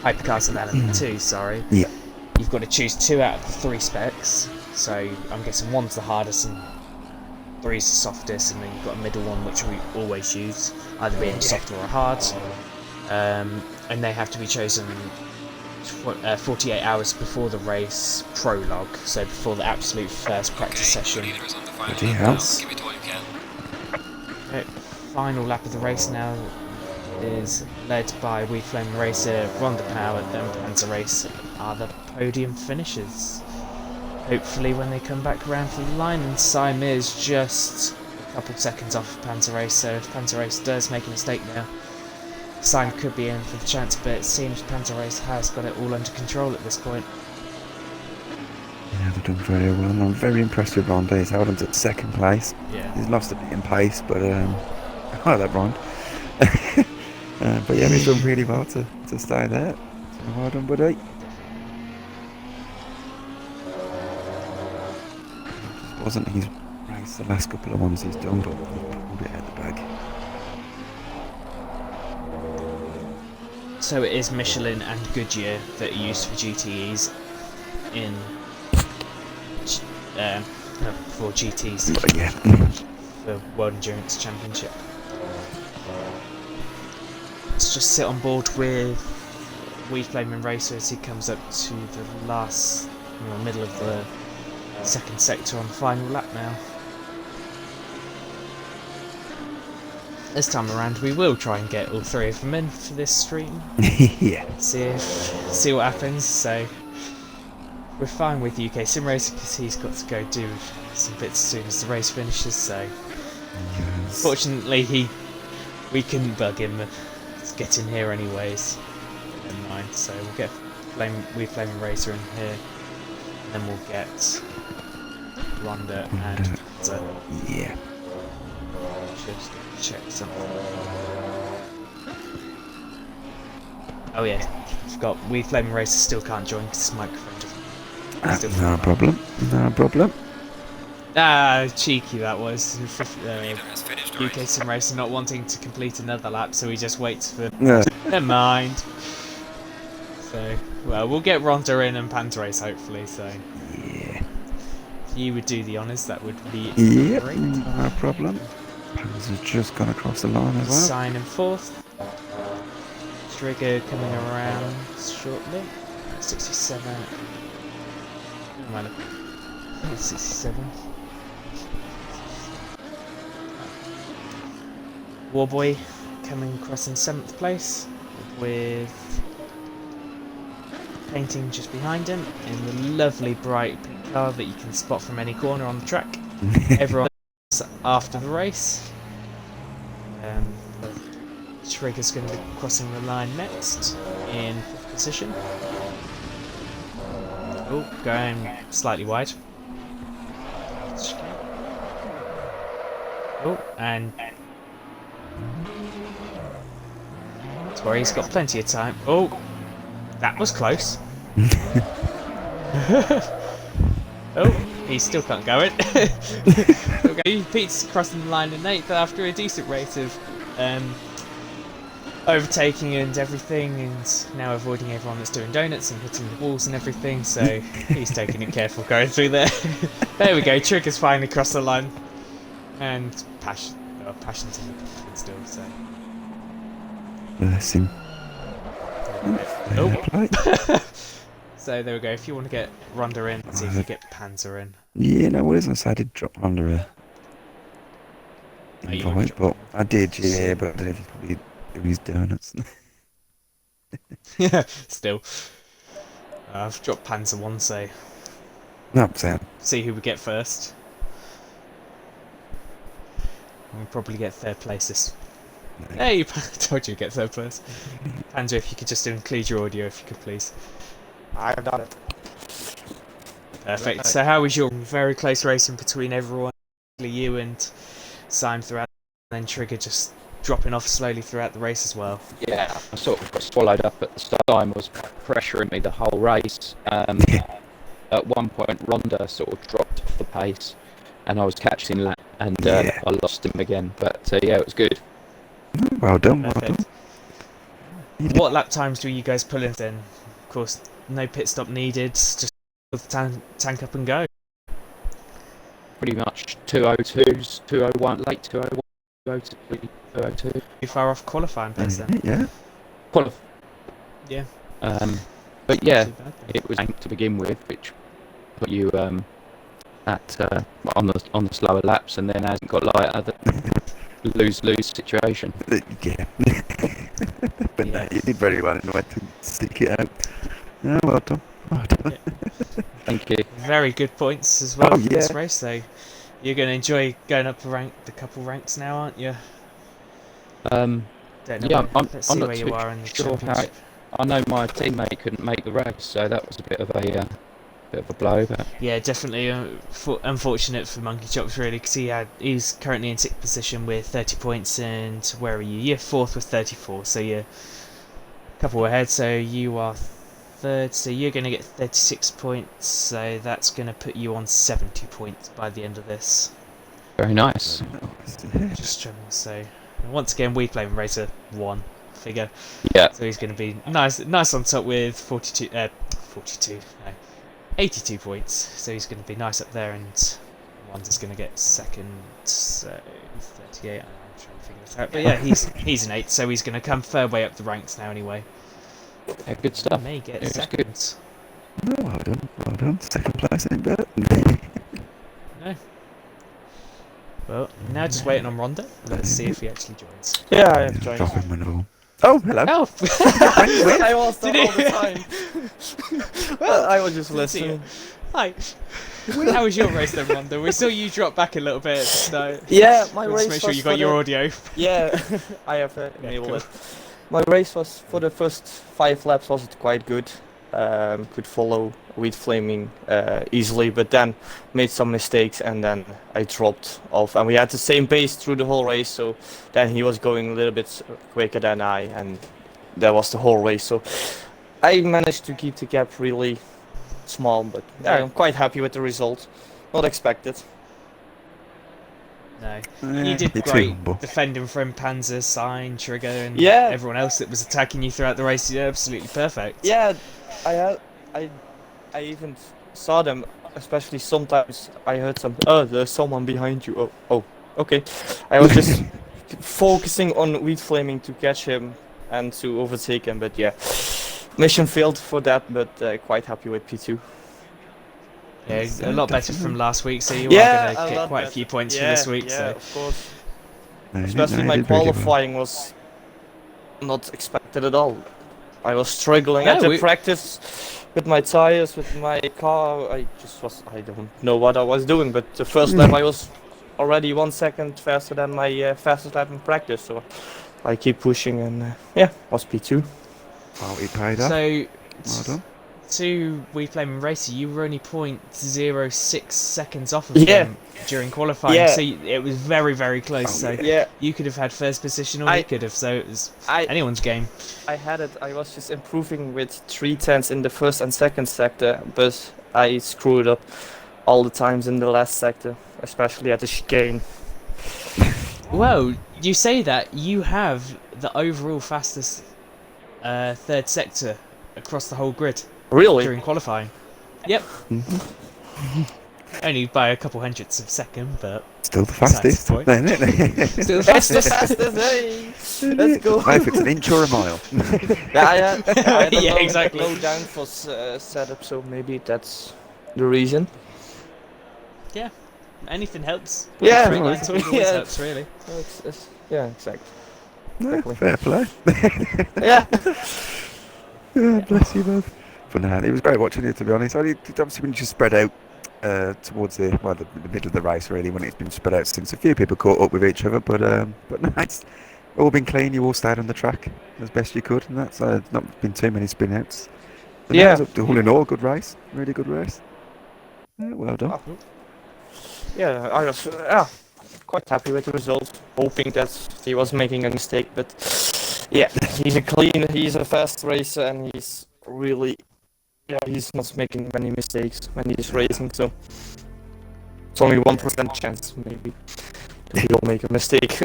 hypercars and LMP2, sorry. Yeah. You've got to choose 2 out of the 3 specs. So I'm guessing 1's the hardest and 3's the softest, and then you've got a middle one which we always use, either being soft or a hard. And they have to be chosen 48 hours before the race prologue, so before the absolute first practice session. Leaders on the final Bloody lap hell. now. Give it all you can. Okay, final lap of the race now is led by We Flame Racer, Ronda Power, then Panzer Race are the podium finishers. Hopefully when they come back around for the line, and Sim is just a couple seconds off Panzer Race, so if Panzer Race does make a mistake now, Sim could be in for the chance, but it seems Panzer Race has got it all under control at this point. Yeah, they've done very well. I'm very impressed with Ronda. He's held on to 2nd place. Yeah. He's lost a bit in pace, but I like that Ron. But yeah, he's done really well to stay there. So well done, buddy. It wasn't his race the last couple of ones he's done, but he pulled it out the bag. So it is Michelin and Goodyear that are used for GTEs in for GTs But yeah. for World Endurance Championship. Let's just sit on board with We Flaming Racer as he comes up to the last, middle of the 2nd sector on the final lap now. This time around we will try and get all 3 of them in for this stream. Yeah. See what happens. So we're fine with UK Sim Racer because he's got to go do some bits as soon as the race finishes. So Yes. fortunately we couldn't bug him to get in here anyways. Never mind. So we'll get We Flaming Racer in here, and then we'll get Ronda and so Yeah. just check something. Oh yeah, forgot. We Flaming Racer still can't join because his microphone doesn't. No problem. No problem. Ah, cheeky that was. Leader has finished the UK race. Sim Racer not wanting to complete another lap, so he just waits for. Yeah. Never mind. So, well, we'll get Ronda in and Panzer Race hopefully. So, Yeah. if you would do the honours, that would be Yep. great. No problem. Panzer's just gone across the line as well. Sign in 4th. Trigger coming around shortly. 67. Oh, man. 67. Warboy coming across in 7th place with Painting just behind him in the lovely bright pink car that you can spot from any corner on the track. Everyone after the race. Trigger's going to be crossing the line next in 5th position. Oh, going slightly wide. Oh, and that's where he's got plenty of time. Oh, that was close. Oh, he still can't go it. Okay, Pete's crossing the line in 8th after a decent rate of overtaking and everything, and now avoiding everyone that's doing donuts and hitting the walls and everything, so he's taking it careful going through there. There we go, Trigger's finally crossed the line. And Passion's in the pit still, so. Bless him. Oh. So there we go, if you want to get Ronda in, see if you get Panzer in. Yeah, no, what is I say? I did drop under a Oh, you invite, but dropped I did, yeah, but I don't know if he's probably doing his donuts. Yeah, still. I've dropped Panzer one, so No, Sam. see who we get first. We'll probably get 3rd place this. Hey, told you to get 3rd place. Panzer, if you could just include your audio, if you could please. I have done it. Perfect. So how was your very close racing between everyone, you and Sim throughout, and then Trigger just dropping off slowly throughout the race as well? Yeah, I sort of got swallowed up at the start. Time was pressuring me the whole race. At one point, Ronda sort of dropped off the pace, and I was catching lap, and I lost him again. But yeah, it was good. Well done, well done. Perfect. What lap times do you guys pull in then? Of course, no pit stop needed. Just with the tank up and go. Pretty much 202s, 201, late 201, 202, 202. Too far off qualifying pace then. Yeah. Yeah. But yeah, Too bad then. it was to begin with, which put you at on the slower laps, and then as it got lighter, the lose situation. Yeah. But Yeah. no, you did very well in the way to stick it out. Yeah, well done. Well done. Thank you. Very good points as well Oh, for this yeah. race. So you're going to enjoy going up the couple ranks now, aren't you? Um, Don't know. Yeah, Let's I'm see not where too you are in the sure how championship. I know my teammate couldn't make the race, so that was a bit of a blow. But Yeah, definitely unfortunate for Monkey Chops really, because he's currently in 6th position with 30 points, and where are you? You're 4th with 34, so you're a couple ahead. So you are 3rd, so you're going to get 36 points. So that's going to put you on 70 points by the end of this. very nice. Just so once again, we play Racer 1 figure. Yeah, So he's going to be nice on top with 82 points. So he's going to be nice up there, and one's is going to get 2nd, so 38. I'm trying to figure this out, but yeah, he's an 8, so he's going to come third way up the ranks now anyway. yeah, good stuff. May get It was good. 2nd. No, well done, well done. 2nd place ain't bad. No. Well, now just waiting on Ronda. Let's see if he actually joins. Yeah, I have joined. Drop him and all. Oh, hello. Oh, I was there Did all he? the time. I was just listening. hi. How was your race then, Ronda? We saw you drop back a little bit at the start. Yeah, my Let's race make sure was you got for your the- audio. Yeah, I have enabled cool. it. My race was for the first 5 laps wasn't quite good. Could follow Wheat Flaming easily, but then made some mistakes and then I dropped off. And we had the same pace through the whole race, so then he was going a little bit quicker than I, and that was the whole race. So I managed to keep the gap really small, but yeah, I'm quite happy with the result. Not expected. No. Yeah, You did you're too great humble. defending from Panzer, Sign, Trigger, and Yeah. everyone else that was attacking you throughout the race. You're absolutely perfect. Yeah, I even saw them. Especially sometimes I heard some. Oh, there's someone behind you. Oh, okay. I was just focusing on Wheat Flaming to catch him and to overtake him. But yeah, mission failed for that. But quite happy with P2. Yeah, a lot better from last week, so you Yeah, are going a to get lot quite a better. few points for Yeah, this week. yeah, So of course. No, you did- Especially no, you my did very good. qualifying was not expected at all. I was struggling Yeah, at the we- practice with my tires, with my car. I don't know what I was doing, but the first lap I was already 1 second faster than my fastest lap in practice. So I keep pushing and yeah, was P2. Well, it paid off. So Well done. to We Play Racer, you were only 0.06 seconds off of Yeah. him during qualifying, Yeah. so it was very, very close. So Yeah, you could have had first position, or I- he could have. So it was I anyone's game. I had it. I was just improving with 3/10 in the first and second sector, but I screwed up all the times in the last sector, especially at the chicane. Well, you say that you have the overall fastest third sector across the whole grid Really? during qualifying. Yep. Only by a couple hundredths of a second, but Still the Besides fastest, the point. isn't it? still the That's the fastest. fastest, hey! Let's go! Well, if it's an inch or a mile. Yeah, I had a Yeah, low, exactly. low downforce setup, so maybe that's the reason. Anything helps. Yeah, Straight well, line speed always yeah. helps, really. Yeah, exactly. No, Exactly. fair play. Yeah. Yeah, bless you both. But no, it was great watching it, to be honest. Obviously, when you just spread out towards the middle of the race, really, when it's been spread out since a few people caught up with each other. But no, it's all been clean. You all stayed on the track as best you could, and that's not been too many spin outs. But no, Yeah. it was all in all, good race. Really good race. Yeah, well done. Yeah, I was quite happy with the result, hoping that he was making a mistake, but yeah, he's a fast racer and he's really, he's not making many mistakes when he's racing, so it's only 1% chance maybe that he'll make a mistake.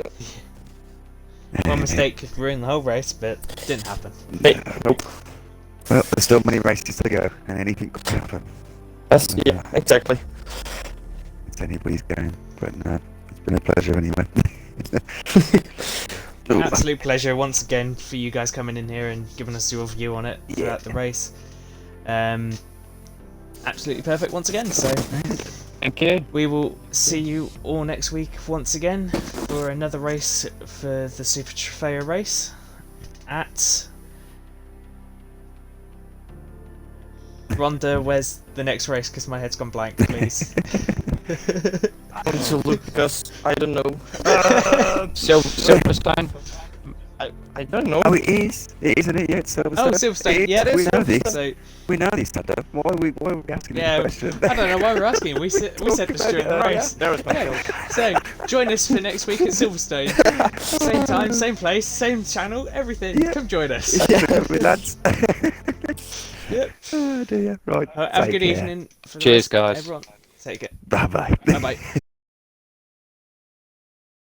One mistake could ruin the whole race, but didn't happen. Nope. Well, there's still many races to go, and anything could happen. Yeah, exactly. It's anybody's game, but no, it's been a pleasure anyway. Absolute pleasure once again for you guys coming in here and giving us your view on it throughout the race. Absolutely perfect once again. So Thank you. we will see you all next week once again for another race for the Super Trofeo race at Rhonda. Where's the next race? Because my head's gone blank, please. I want to look because I don't know. Silverstone. I don't know. Oh, it is. It isn't it yet? Silverstone. Oh, Silverstone. It Yeah, is. We know this. So We know this, Thunder. Why are we asking yeah, this question? I don't know why we're asking. We said this during the race. There was my Yeah. So join us for next week at Silverstone. Same time, same place, same channel, everything. Yeah. Come join us. With lads. Yep. Oh dear. Right. Have a take good care. evening. For the Cheers, rest, guys. Everyone, take it. Bye bye. Bye bye.